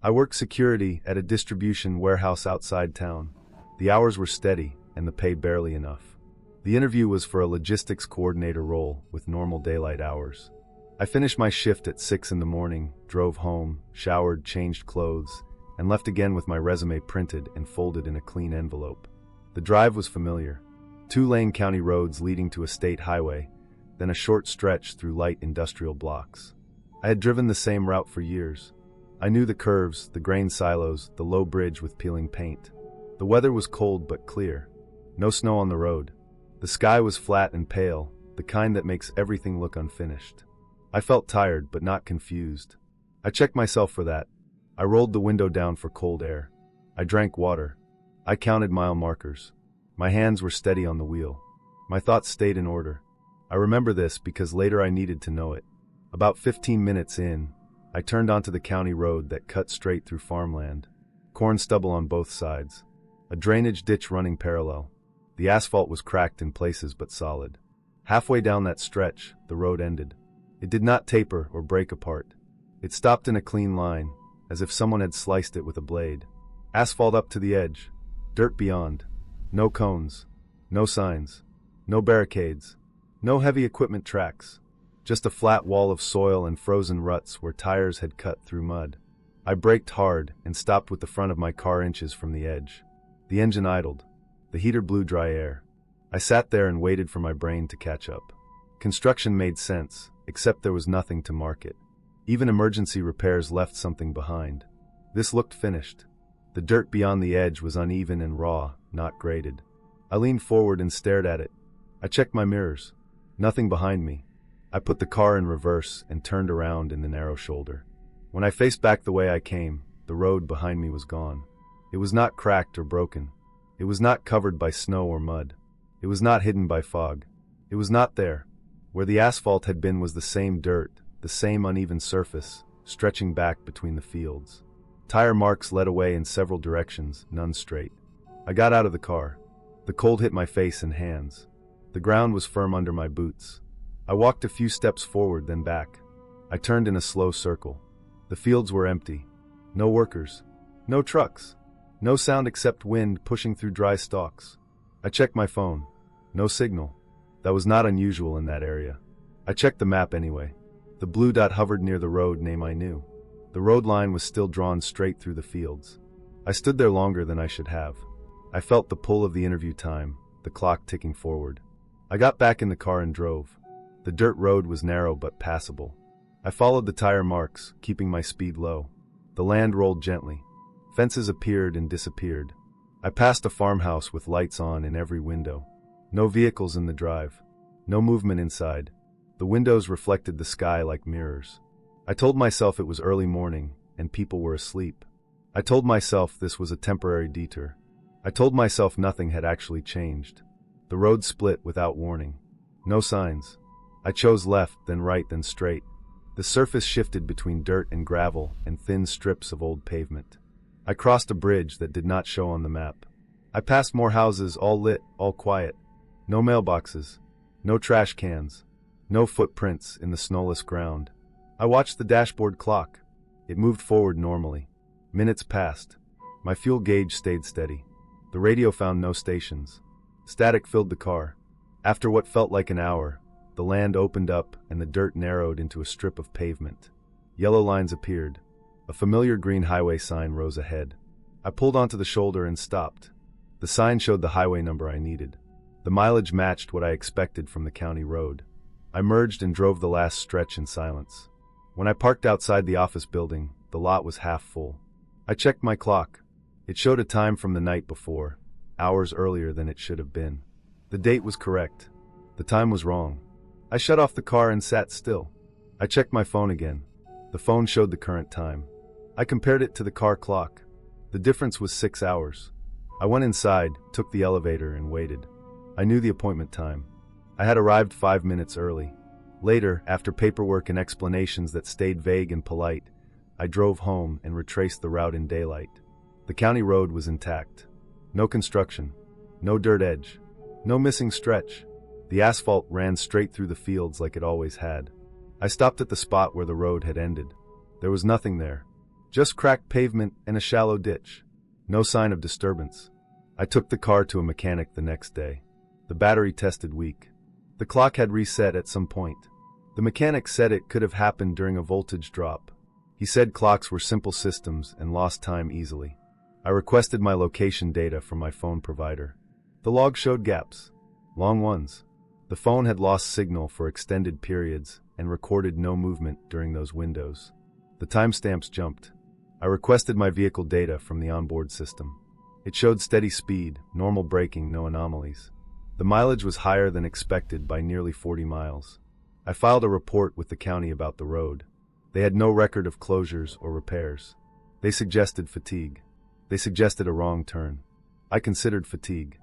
I worked security at a distribution warehouse outside town. The hours were steady and the pay barely enough. The interview was for a logistics coordinator role with normal daylight hours. I finished my shift at 6 in the morning, drove home, showered, changed clothes, and left again with my resume printed and folded in a clean envelope. The drive was familiar. 2-lane county roads leading to a state highway, then a short stretch through light industrial blocks. I had driven the same route for years. I knew the curves, the grain silos, the low bridge with peeling paint. The weather was cold but clear. No snow on the road. The sky was flat and pale, the kind that makes everything look unfinished. I felt tired but not confused. I checked myself for that. I rolled the window down for cold air. I drank water. I counted mile markers. My hands were steady on the wheel. My thoughts stayed in order. I remember this because later I needed to know it. About 15 minutes in, I turned onto the county road that cut straight through farmland. Corn stubble on both sides. A drainage ditch running parallel. The asphalt was cracked in places but solid. Halfway down that stretch, the road ended. It did not taper or break apart. It stopped in a clean line, as if someone had sliced it with a blade. Asphalt up to the edge. Dirt beyond. No cones. No signs. No barricades. No heavy equipment tracks. Just a flat wall of soil and frozen ruts where tires had cut through mud. I braked hard and stopped with the front of my car inches from the edge. The engine idled. The heater blew dry air. I sat there and waited for my brain to catch up. Construction made sense, except there was nothing to mark it. Even emergency repairs left something behind. This looked finished. The dirt beyond the edge was uneven and raw, not graded. I leaned forward and stared at it. I checked my mirrors. Nothing behind me. I put the car in reverse and turned around in the narrow shoulder. When I faced back the way I came, the road behind me was gone. It was not cracked or broken. It was not covered by snow or mud. It was not hidden by fog. It was not there. Where the asphalt had been was the same dirt, the same uneven surface, stretching back between the fields. Tire marks led away in several directions, none straight. I got out of the car. The cold hit my face and hands. The ground was firm under my boots. I walked a few steps forward, then back. I turned in a slow circle. The fields were empty. No workers. No trucks. No sound except wind pushing through dry stalks. I checked my phone. No signal. That was not unusual in that area. I checked the map anyway. The blue dot hovered near the road name I knew. The road line was still drawn straight through the fields. I stood there longer than I should have. I felt the pull of the interview time, the clock ticking forward. I got back in the car and drove. The dirt road was narrow but passable. I followed the tire marks, keeping my speed low. The land rolled gently. Fences appeared and disappeared. I passed a farmhouse with lights on in every window. No vehicles in the drive. No movement inside. The windows reflected the sky like mirrors. I told myself it was early morning and people were asleep. I told myself this was a temporary detour. I told myself nothing had actually changed. The road split without warning. No signs. I chose left, then right, then straight. The surface shifted between dirt and gravel and thin strips of old pavement. I crossed a bridge that did not show on the map. I passed more houses, all lit, all quiet. No mailboxes. No trash cans. No footprints in the snowless ground. I watched the dashboard clock. It moved forward normally. Minutes passed. My fuel gauge stayed steady. The radio found no stations. Static filled the car. After what felt like an hour, the land opened up and the dirt narrowed into a strip of pavement. Yellow lines appeared. A familiar green highway sign rose ahead. I pulled onto the shoulder and stopped. The sign showed the highway number I needed. The mileage matched what I expected from the county road. I merged and drove the last stretch in silence. When I parked outside the office building, the lot was half full. I checked my clock. It showed a time from the night before, hours earlier than it should have been. The date was correct. The time was wrong. I shut off the car and sat still. I checked my phone again. The phone showed the current time. I compared it to the car clock. The difference was 6 hours. I went inside, took the elevator, and waited. I knew the appointment time. I had arrived 5 minutes early. Later, after paperwork and explanations that stayed vague and polite, I drove home and retraced the route in daylight. The county road was intact. No construction. No dirt edge. No missing stretch. The asphalt ran straight through the fields like it always had. I stopped at the spot where the road had ended. There was nothing there. Just cracked pavement and a shallow ditch. No sign of disturbance. I took the car to a mechanic the next day. The battery tested weak. The clock had reset at some point. The mechanic said it could have happened during a voltage drop. He said clocks were simple systems and lost time easily. I requested my location data from my phone provider. The log showed gaps. Long ones. The phone had lost signal for extended periods and recorded no movement during those windows. The timestamps jumped. I requested my vehicle data from the onboard system. It showed steady speed, normal braking, no anomalies. The mileage was higher than expected by nearly 40 miles. I filed a report with the county about the road. They had no record of closures or repairs. They suggested fatigue. They suggested a wrong turn. I considered fatigue.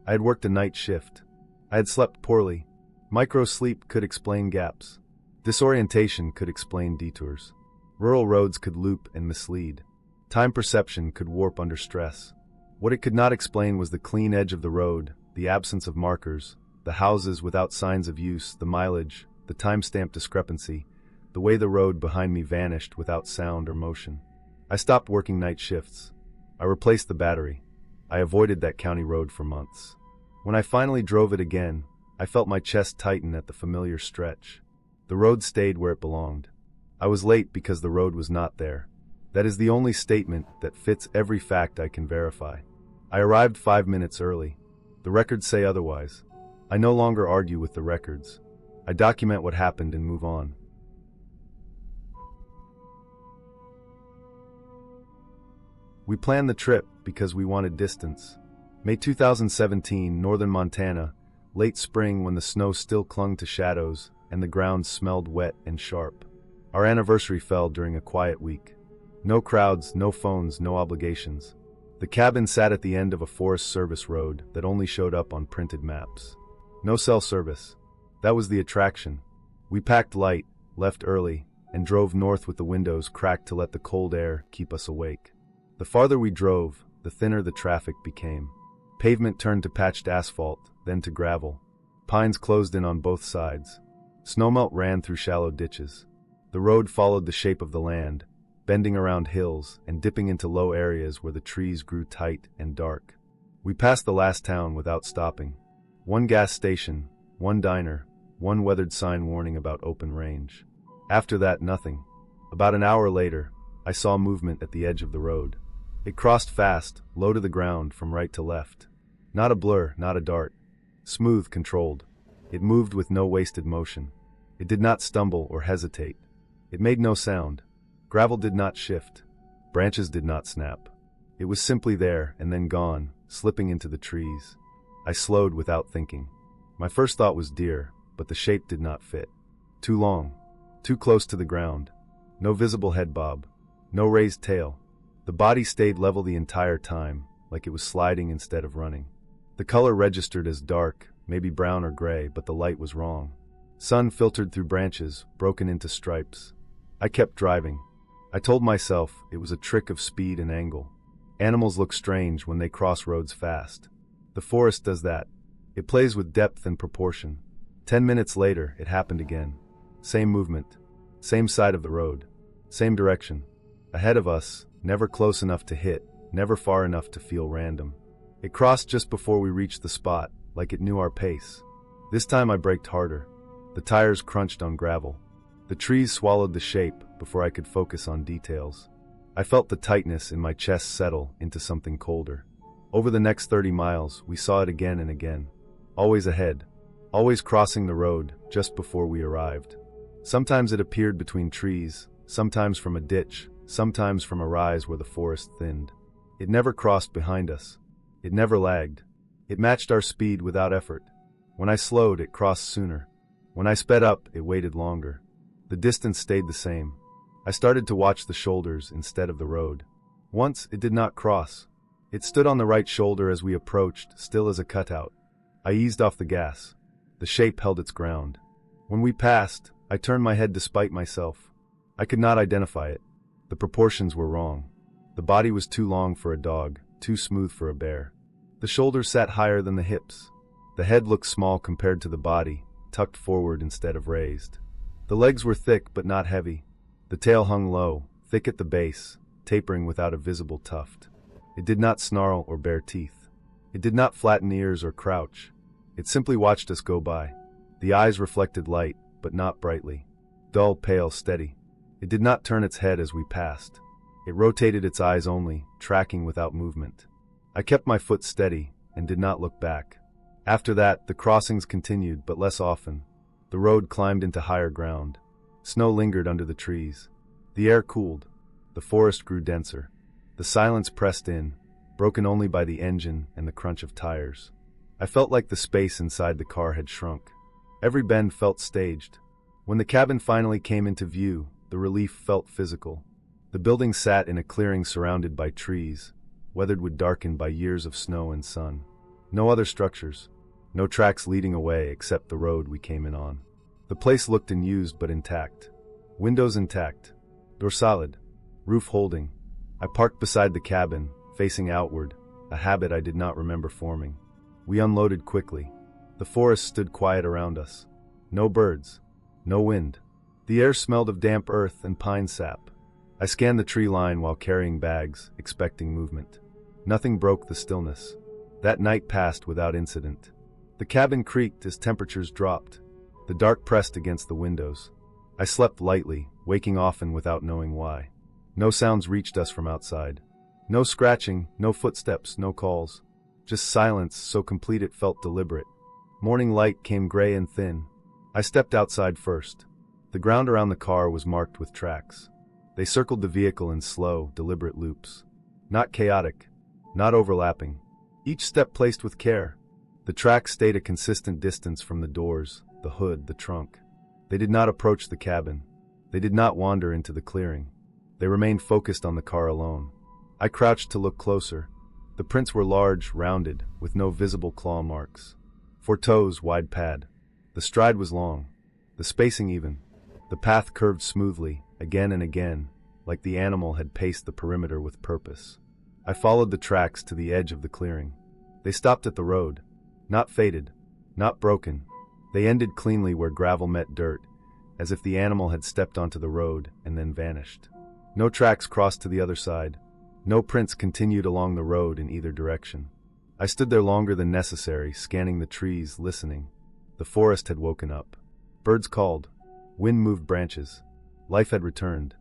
I had worked a night shift. I had slept poorly. Micro-sleep could explain gaps. Disorientation could explain detours. Rural roads could loop and mislead. Time perception could warp under stress. What it could not explain was the clean edge of the road, the absence of markers, the houses without signs of use, the mileage, the timestamp discrepancy, the way the road behind me vanished without sound or motion. I stopped working night shifts. I replaced the battery. I avoided that county road for months. When I finally drove it again, I felt my chest tighten at the familiar stretch. The road stayed where it belonged. I was late because the road was not there. That is the only statement that fits every fact I can verify. I arrived 5 minutes early. The records say otherwise. I no longer argue with the records. I document what happened and move on. We planned the trip because we wanted distance. May 2017, northern Montana, late spring when the snow still clung to shadows and the ground smelled wet and sharp. Our anniversary fell during a quiet week. No crowds, no phones, no obligations. The cabin sat at the end of a Forest Service road that only showed up on printed maps. No cell service. That was the attraction. We packed light, left early, and drove north with the windows cracked to let the cold air keep us awake. The farther we drove, the thinner the traffic became. Pavement turned to patched asphalt, then to gravel. Pines closed in on both sides. Snowmelt ran through shallow ditches. The road followed the shape of the land, bending around hills and dipping into low areas where the trees grew tight and dark. We passed the last town without stopping. One gas station, one diner, one weathered sign warning about open range. After that, nothing. About an hour later, I saw movement at the edge of the road. It crossed fast, low to the ground, from right to left. Not a blur, not a dart. Smooth, controlled. It moved with no wasted motion. It did not stumble or hesitate. It made no sound. Gravel did not shift. Branches did not snap. It was simply there and then gone, slipping into the trees. I slowed without thinking. My first thought was deer, but the shape did not fit. Too long. Too close to the ground. No visible head bob. No raised tail. The body stayed level the entire time, like it was sliding instead of running. The color registered as dark, maybe brown or gray, but the light was wrong. Sun filtered through branches, broken into stripes. I kept driving. I told myself it was a trick of speed and angle. Animals look strange when they cross roads fast. The forest does that. It plays with depth and proportion. 10 minutes later, it happened again. Same movement. Same side of the road. Same direction. Ahead of us, never close enough to hit, never far enough to feel random. It crossed just before we reached the spot, like it knew our pace. This time I braked harder. The tires crunched on gravel. The trees swallowed the shape before I could focus on details. I felt the tightness in my chest settle into something colder. Over the next 30 miles, we saw it again and again. Always ahead. Always crossing the road just before we arrived. Sometimes it appeared between trees, sometimes from a ditch, sometimes from a rise where the forest thinned. It never crossed behind us. It never lagged. It matched our speed without effort. When I slowed, it crossed sooner. When I sped up, it waited longer. The distance stayed the same. I started to watch the shoulders instead of the road. Once, it did not cross. It stood on the right shoulder as we approached, still as a cutout. I eased off the gas. The shape held its ground. When we passed, I turned my head despite myself. I could not identify it. The proportions were wrong. The body was too long for a dog, too smooth for a bear. The shoulders sat higher than the hips. The head looked small compared to the body, tucked forward instead of raised. The legs were thick but not heavy. The tail hung low, thick at the base, tapering without a visible tuft. It did not snarl or bare teeth. It did not flatten ears or crouch. It simply watched us go by. The eyes reflected light, but not brightly. Dull, pale, steady. It did not turn its head as we passed. It rotated its eyes only, tracking without movement. I kept my foot steady and did not look back. After that, the crossings continued, but less often. The road climbed into higher ground. Snow lingered under the trees. The air cooled. The forest grew denser. The silence pressed in, broken only by the engine and the crunch of tires. I felt like the space inside the car had shrunk. Every bend felt staged. When the cabin finally came into view, the relief felt physical. The building sat in a clearing surrounded by trees, weathered darkened by years of snow and sun. No other structures. No tracks leading away except the road we came in on. The place looked unused but intact. Windows intact. Door solid. Roof holding. I parked beside the cabin, facing outward, a habit I did not remember forming. We unloaded quickly. The forest stood quiet around us. No birds. No wind. The air smelled of damp earth and pine sap. I scanned the tree line while carrying bags, expecting movement. Nothing broke the stillness. That night passed without incident. The cabin creaked as temperatures dropped. The dark pressed against the windows. I slept lightly, waking often without knowing why. No sounds reached us from outside. No scratching, no footsteps, no calls. Just silence so complete it felt deliberate. Morning light came gray and thin. I stepped outside first. The ground around the car was marked with tracks. They circled the vehicle in slow, deliberate loops. Not chaotic. Not overlapping. Each step placed with care. The tracks stayed a consistent distance from the doors, the hood, the trunk. They did not approach the cabin. They did not wander into the clearing. They remained focused on the car alone. I crouched to look closer. The prints were large, rounded, with no visible claw marks. 4 toes, wide pad. The stride was long. The spacing even. The path curved smoothly, again and again, like the animal had paced the perimeter with purpose. I followed the tracks to the edge of the clearing. They stopped at the road. Not faded. Not broken. They ended cleanly where gravel met dirt, as if the animal had stepped onto the road and then vanished. No tracks crossed to the other side. No prints continued along the road in either direction. I stood there longer than necessary, scanning the trees, listening. The forest had woken up. Birds called. Wind moved branches. Life had returned.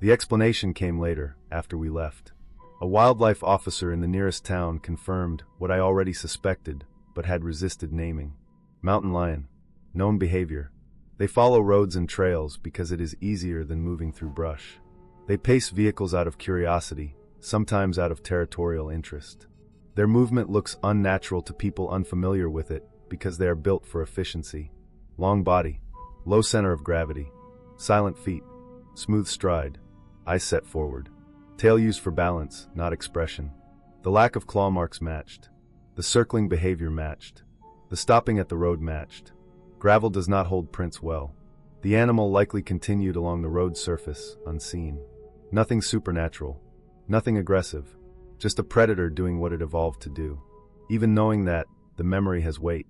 The explanation came later, after we left. A wildlife officer in the nearest town confirmed what I already suspected, but had resisted naming. Mountain lion. Known behavior. They follow roads and trails because it is easier than moving through brush. They pace vehicles out of curiosity, sometimes out of territorial interest. Their movement looks unnatural to people unfamiliar with it because they are built for efficiency. Long body, low center of gravity, silent feet, smooth stride, eyes set forward. Tail used for balance, not expression. The lack of claw marks matched. The circling behavior matched. The stopping at the road matched. Gravel does not hold prints well. The animal likely continued along the road surface, unseen. Nothing supernatural. Nothing aggressive. Just a predator doing what it evolved to do. Even knowing that, the memory has weight.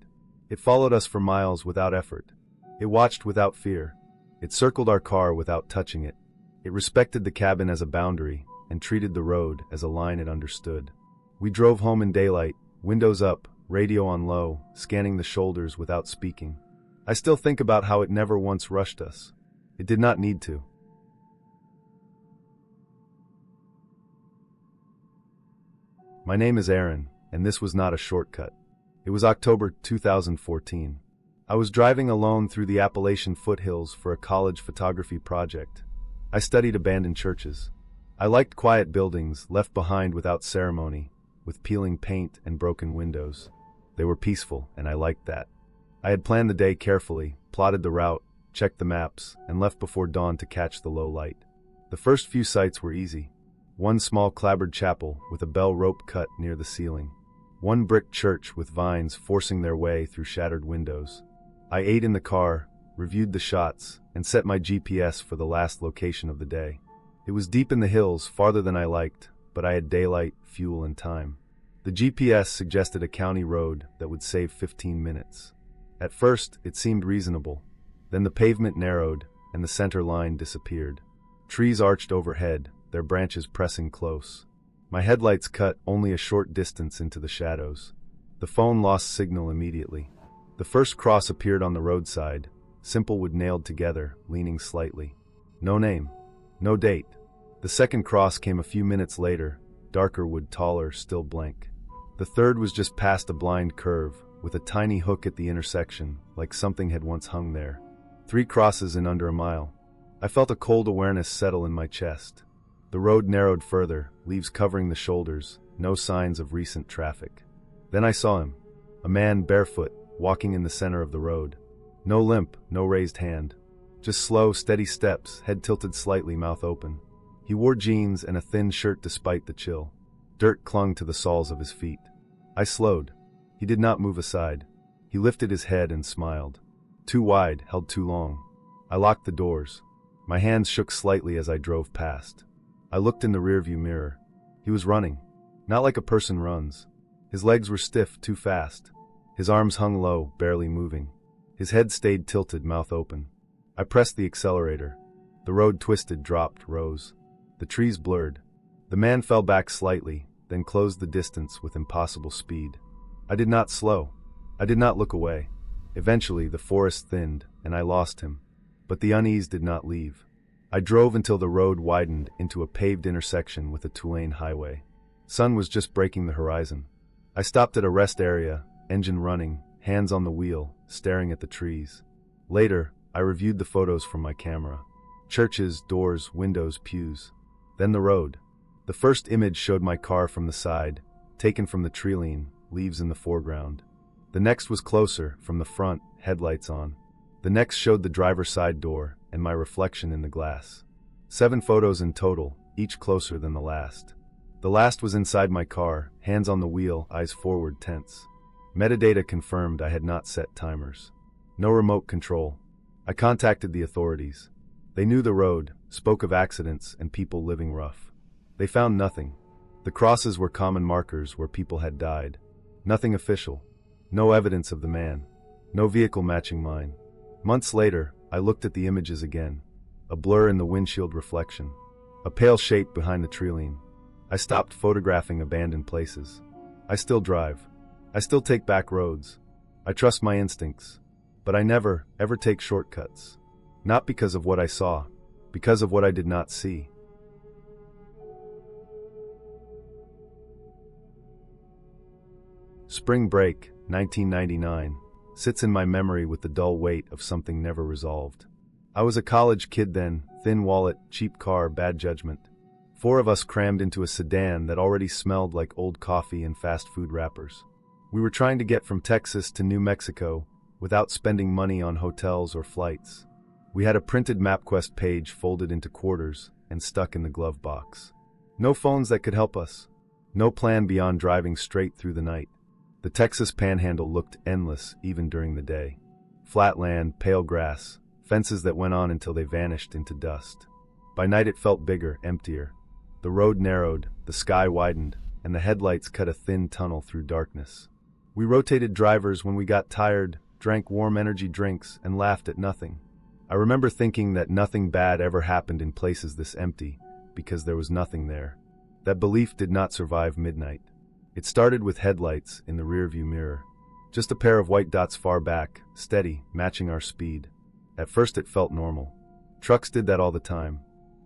It followed us for miles without effort. It watched without fear. It circled our car without touching it. It respected the cabin as a boundary and treated the road as a line it understood. We drove home in daylight, windows up, radio on low, scanning the shoulders without speaking. I still think about how it never once rushed us. It did not need to. My name is Aaron, and this was not a shortcut. It was October 2014. I was driving alone through the Appalachian foothills for a college photography project. I studied abandoned churches. I liked quiet buildings left behind without ceremony, with peeling paint and broken windows. They were peaceful, and I liked that. I had planned the day carefully, plotted the route, checked the maps, and left before dawn to catch the low light. The first few sights were easy. One small clapboard chapel with a bell rope cut near the ceiling. One brick church with vines forcing their way through shattered windows. I ate in the car, reviewed the shots, and set my GPS for the last location of the day. It was deep in the hills, farther than I liked, but I had daylight, fuel, and time. The GPS suggested a county road that would save 15 minutes. At first, it seemed reasonable. Then the pavement narrowed, and the center line disappeared. Trees arched overhead, their branches pressing close. My headlights cut only a short distance into the shadows. The phone lost signal immediately. The first cross appeared on the roadside, simple wood nailed together, leaning slightly. No name. No date. The second cross came a few minutes later, darker wood, taller, still blank. The third was just past a blind curve, with a tiny hook at the intersection, like something had once hung there. 3 crosses in under a mile. I felt a cold awareness settle in my chest. The road narrowed further, leaves covering the shoulders, no signs of recent traffic. Then I saw him. A man barefoot, walking in the center of the road. No limp, no raised hand. Just slow, steady steps, head tilted slightly, mouth open. He wore jeans and a thin shirt despite the chill. Dirt clung to the soles of his feet. I slowed. He did not move aside. He lifted his head and smiled. Too wide, held too long. I locked the doors. My hands shook slightly as I drove past. I looked in the rearview mirror. He was running. Not like a person runs. His legs were stiff, too fast. His arms hung low, barely moving. His head stayed tilted, mouth open. I pressed the accelerator. The road twisted, dropped, rose. The trees blurred. The man fell back slightly, then closed the distance with impossible speed. I did not slow. I did not look away. Eventually, the forest thinned, and I lost him. But the unease did not leave. I drove until the road widened into a paved intersection with a 2-lane highway. Sun was just breaking the horizon. I stopped at a rest area, engine running, hands on the wheel, staring at the trees. Later, I reviewed the photos from my camera. Churches, doors, windows, pews. Then the road. The first image showed my car from the side, taken from the tree line, leaves in the foreground. The next was closer, from the front, headlights on. The next showed the driver's side door and my reflection in the glass. 7 photos in total, each closer than the last. The last was inside my car, hands on the wheel, eyes forward, tense. Metadata confirmed I had not set timers. No remote control. I contacted the authorities. They knew the road, spoke of accidents and people living rough. They found nothing. The crosses were common markers where people had died. Nothing official. No evidence of the man. No vehicle matching mine. Months later, I looked at the images again. A blur in the windshield reflection. A pale shape behind the treeline. I stopped photographing abandoned places. I still drive. I still take back roads. I trust my instincts. But I never, ever take shortcuts. Not because of what I saw. Because of what I did not see. Spring break, 1999, sits in my memory with the dull weight of something never resolved. I was a college kid then, thin wallet, cheap car, bad judgment. 4 of us crammed into a sedan that already smelled like old coffee and fast food wrappers. We were trying to get from Texas to New Mexico without spending money on hotels or flights. We had a printed MapQuest page folded into quarters and stuck in the glove box. No phones that could help us. No plan beyond driving straight through the night. The Texas panhandle looked endless even during the day. Flat land, pale grass, fences that went on until they vanished into dust. By night it felt bigger, emptier. The road narrowed, the sky widened, and the headlights cut a thin tunnel through darkness. We rotated drivers when we got tired, drank warm energy drinks, and laughed at nothing. I remember thinking that nothing bad ever happened in places this empty, because there was nothing there. That belief did not survive midnight. It started with headlights in the rearview mirror. Just a pair of white dots far back, steady, matching our speed. At first it felt normal. Trucks did that all the time.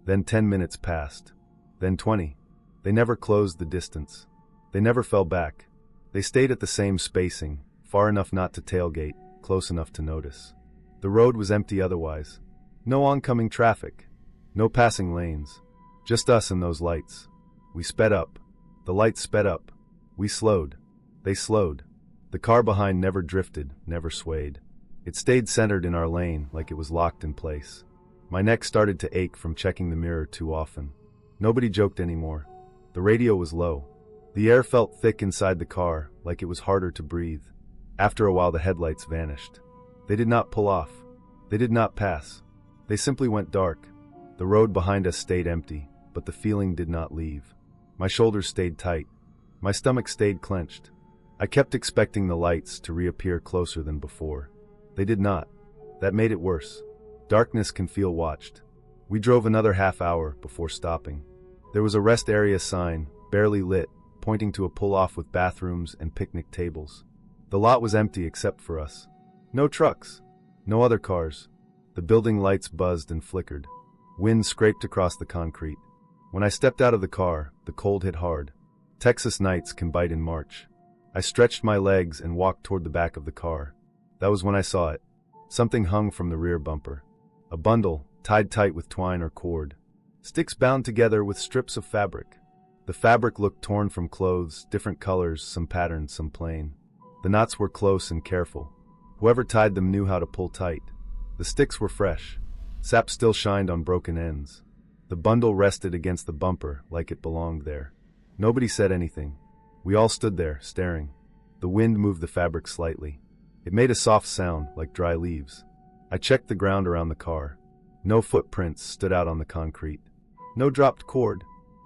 Then 10 minutes passed. Then 20. They never closed the distance. They never fell back. They stayed at the same spacing, far enough not to tailgate, close enough to notice. The road was empty otherwise. No oncoming traffic. No passing lanes. Just us and those lights. We sped up. The lights sped up. We slowed. They slowed. The car behind never drifted, never swayed. It stayed centered in our lane like it was locked in place. My neck started to ache from checking the mirror too often. Nobody joked anymore. The radio was low. The air felt thick inside the car, like it was harder to breathe. After a while the headlights vanished. They did not pull off. They did not pass. They simply went dark. The road behind us stayed empty, but the feeling did not leave. My shoulders stayed tight. My stomach stayed clenched. I kept expecting the lights to reappear closer than before. They did not. That made it worse. Darkness can feel watched. We drove another half hour before stopping. There was a rest area sign, barely lit, pointing to a pull-off with bathrooms and picnic tables. The lot was empty except for us. No trucks. No other cars. The building lights buzzed and flickered. Wind scraped across the concrete. When I stepped out of the car, the cold hit hard. Texas nights can bite in March. I stretched my legs and walked toward the back of the car. That was when I saw it. Something hung from the rear bumper. A bundle, tied tight with twine or cord. Sticks bound together with strips of fabric. The fabric looked torn from clothes, different colors, some patterned, some plain. The knots were close and careful. Whoever tied them knew how to pull tight. The sticks were fresh. Sap still shined on broken ends. The bundle rested against the bumper like it belonged there. Nobody said anything. We all stood there, staring. The wind moved the fabric slightly. It made a soft sound, like dry leaves. I checked the ground around the car. No footprints stood out on the concrete. No dropped cord.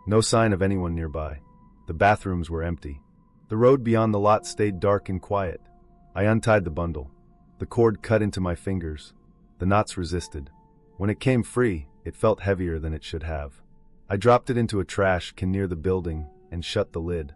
No sign of anyone nearby. The bathrooms were empty. The road beyond the lot stayed dark and quiet. I untied the bundle. The cord cut into my fingers. The knots resisted. When it came free, it felt heavier than it should have. I dropped it into a trash can near the building and shut the lid.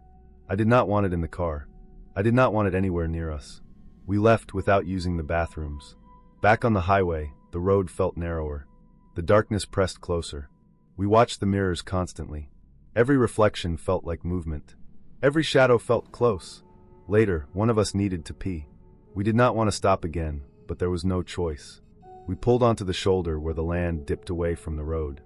I did not want it in the car. I did not want it anywhere near us. We left without using the bathrooms. Back on the highway, the road felt narrower. The darkness pressed closer. We watched the mirrors constantly. Every reflection felt like movement. Every shadow felt close. Later, one of us needed to pee. We did not want to stop again, but there was no choice. We pulled onto the shoulder where the land dipped away from the road.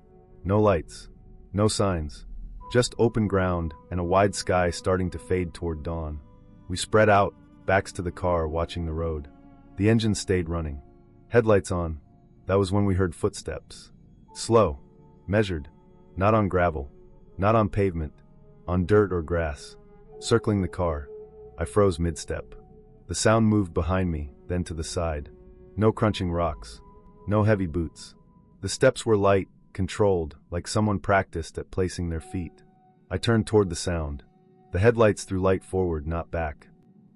No lights. No signs. Just open ground and a wide sky starting to fade toward dawn. We spread out, backs to the car, watching the road. The engine stayed running. Headlights on. That was when we heard footsteps. Slow. Measured. Not on gravel. Not on pavement. On dirt or grass. Circling the car. I froze mid-step. The sound moved behind me, then to the side. No crunching rocks. No heavy boots. The steps were light, controlled, like someone practiced at placing their feet. I turned toward the sound. The headlights threw light forward, not back.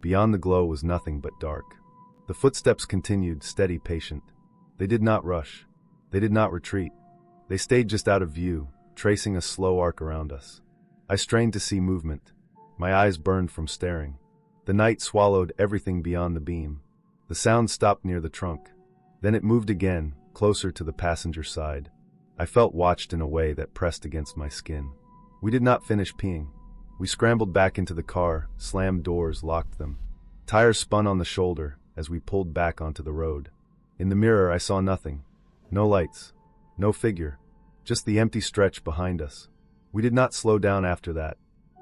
Beyond the glow was nothing but dark. The footsteps continued, steady, patient. They did not rush. They did not retreat. They stayed just out of view, tracing a slow arc around us. I strained to see movement. My eyes burned from staring. The night swallowed everything beyond the beam. The sound stopped near the trunk. Then it moved again, closer to the passenger side. I felt watched in a way that pressed against my skin. We did not finish peeing. We scrambled back into the car, slammed doors, locked them. Tires spun on the shoulder as we pulled back onto the road. In the mirror I saw nothing. No lights. No figure. Just the empty stretch behind us. We did not slow down after that.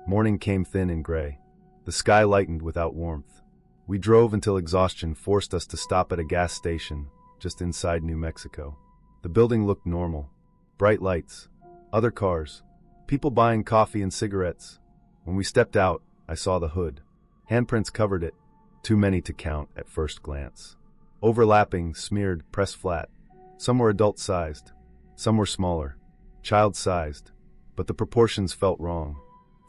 Morning came thin and gray. The sky lightened without warmth. We drove until exhaustion forced us to stop at a gas station just inside New Mexico. The building looked normal. Bright lights. Other cars. People buying coffee and cigarettes. When we stepped out, I saw the hood. Handprints covered it. Too many to count at first glance. Overlapping, smeared, pressed flat. Some were adult-sized. Some were smaller. Child-sized. But the proportions felt wrong.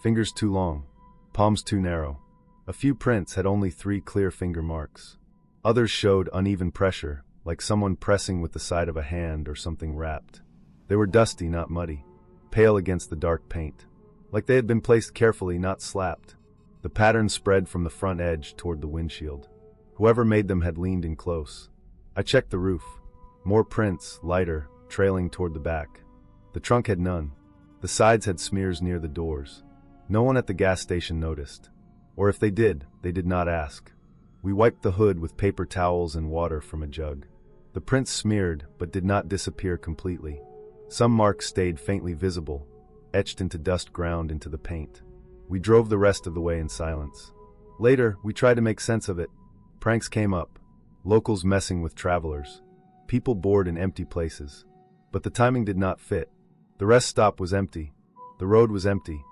Fingers too long. Palms too narrow. A few prints had only 3 clear finger marks. Others showed uneven pressure, like someone pressing with the side of a hand or something wrapped. They were dusty, not muddy. Pale against the dark paint. Like they had been placed carefully, not slapped. The pattern spread from the front edge toward the windshield. Whoever made them had leaned in close. I checked the roof. More prints, lighter, trailing toward the back. The trunk had none. The sides had smears near the doors. No one at the gas station noticed. Or if they did not ask. We wiped the hood with paper towels and water from a jug. The prints smeared, but did not disappear completely. Some marks stayed faintly visible, etched into dust ground into the paint. We drove the rest of the way in silence. Later, we tried to make sense of it. Pranks came up. Locals messing with travelers. People bored in empty places. But the timing did not fit. The rest stop was empty. The road was empty.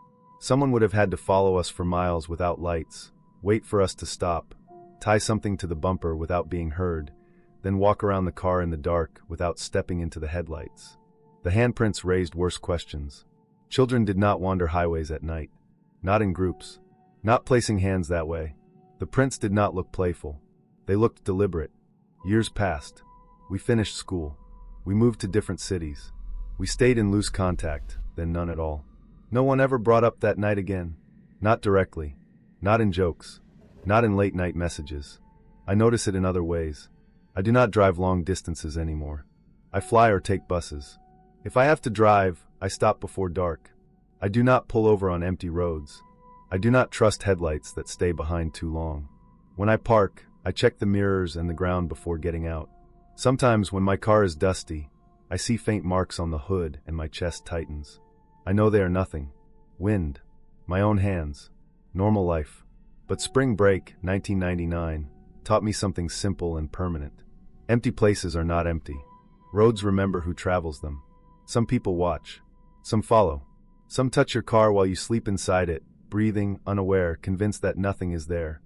Someone would have had to follow us for miles without lights, wait for us to stop, tie something to the bumper without being heard, then walk around the car in the dark without stepping into the headlights. The handprints raised worse questions. Children did not wander highways at night. Not in groups. Not placing hands that way. The prints did not look playful. They looked deliberate. Years passed. We finished school. We moved to different cities. We stayed in loose contact, then none at all. No one ever brought up that night again. Not directly. Not in jokes. Not in late-night messages. I notice it in other ways. I do not drive long distances anymore. I fly or take buses. If I have to drive, I stop before dark. I do not pull over on empty roads. I do not trust headlights that stay behind too long. When I park, I check the mirrors and the ground before getting out. Sometimes when my car is dusty, I see faint marks on the hood and my chest tightens. I know they are nothing. Wind. My own hands. Normal life. But spring break, 1999, taught me something simple and permanent. Empty places are not empty. Roads remember who travels them. Some people watch. Some follow. Some touch your car while you sleep inside it, breathing, unaware, convinced that nothing is there.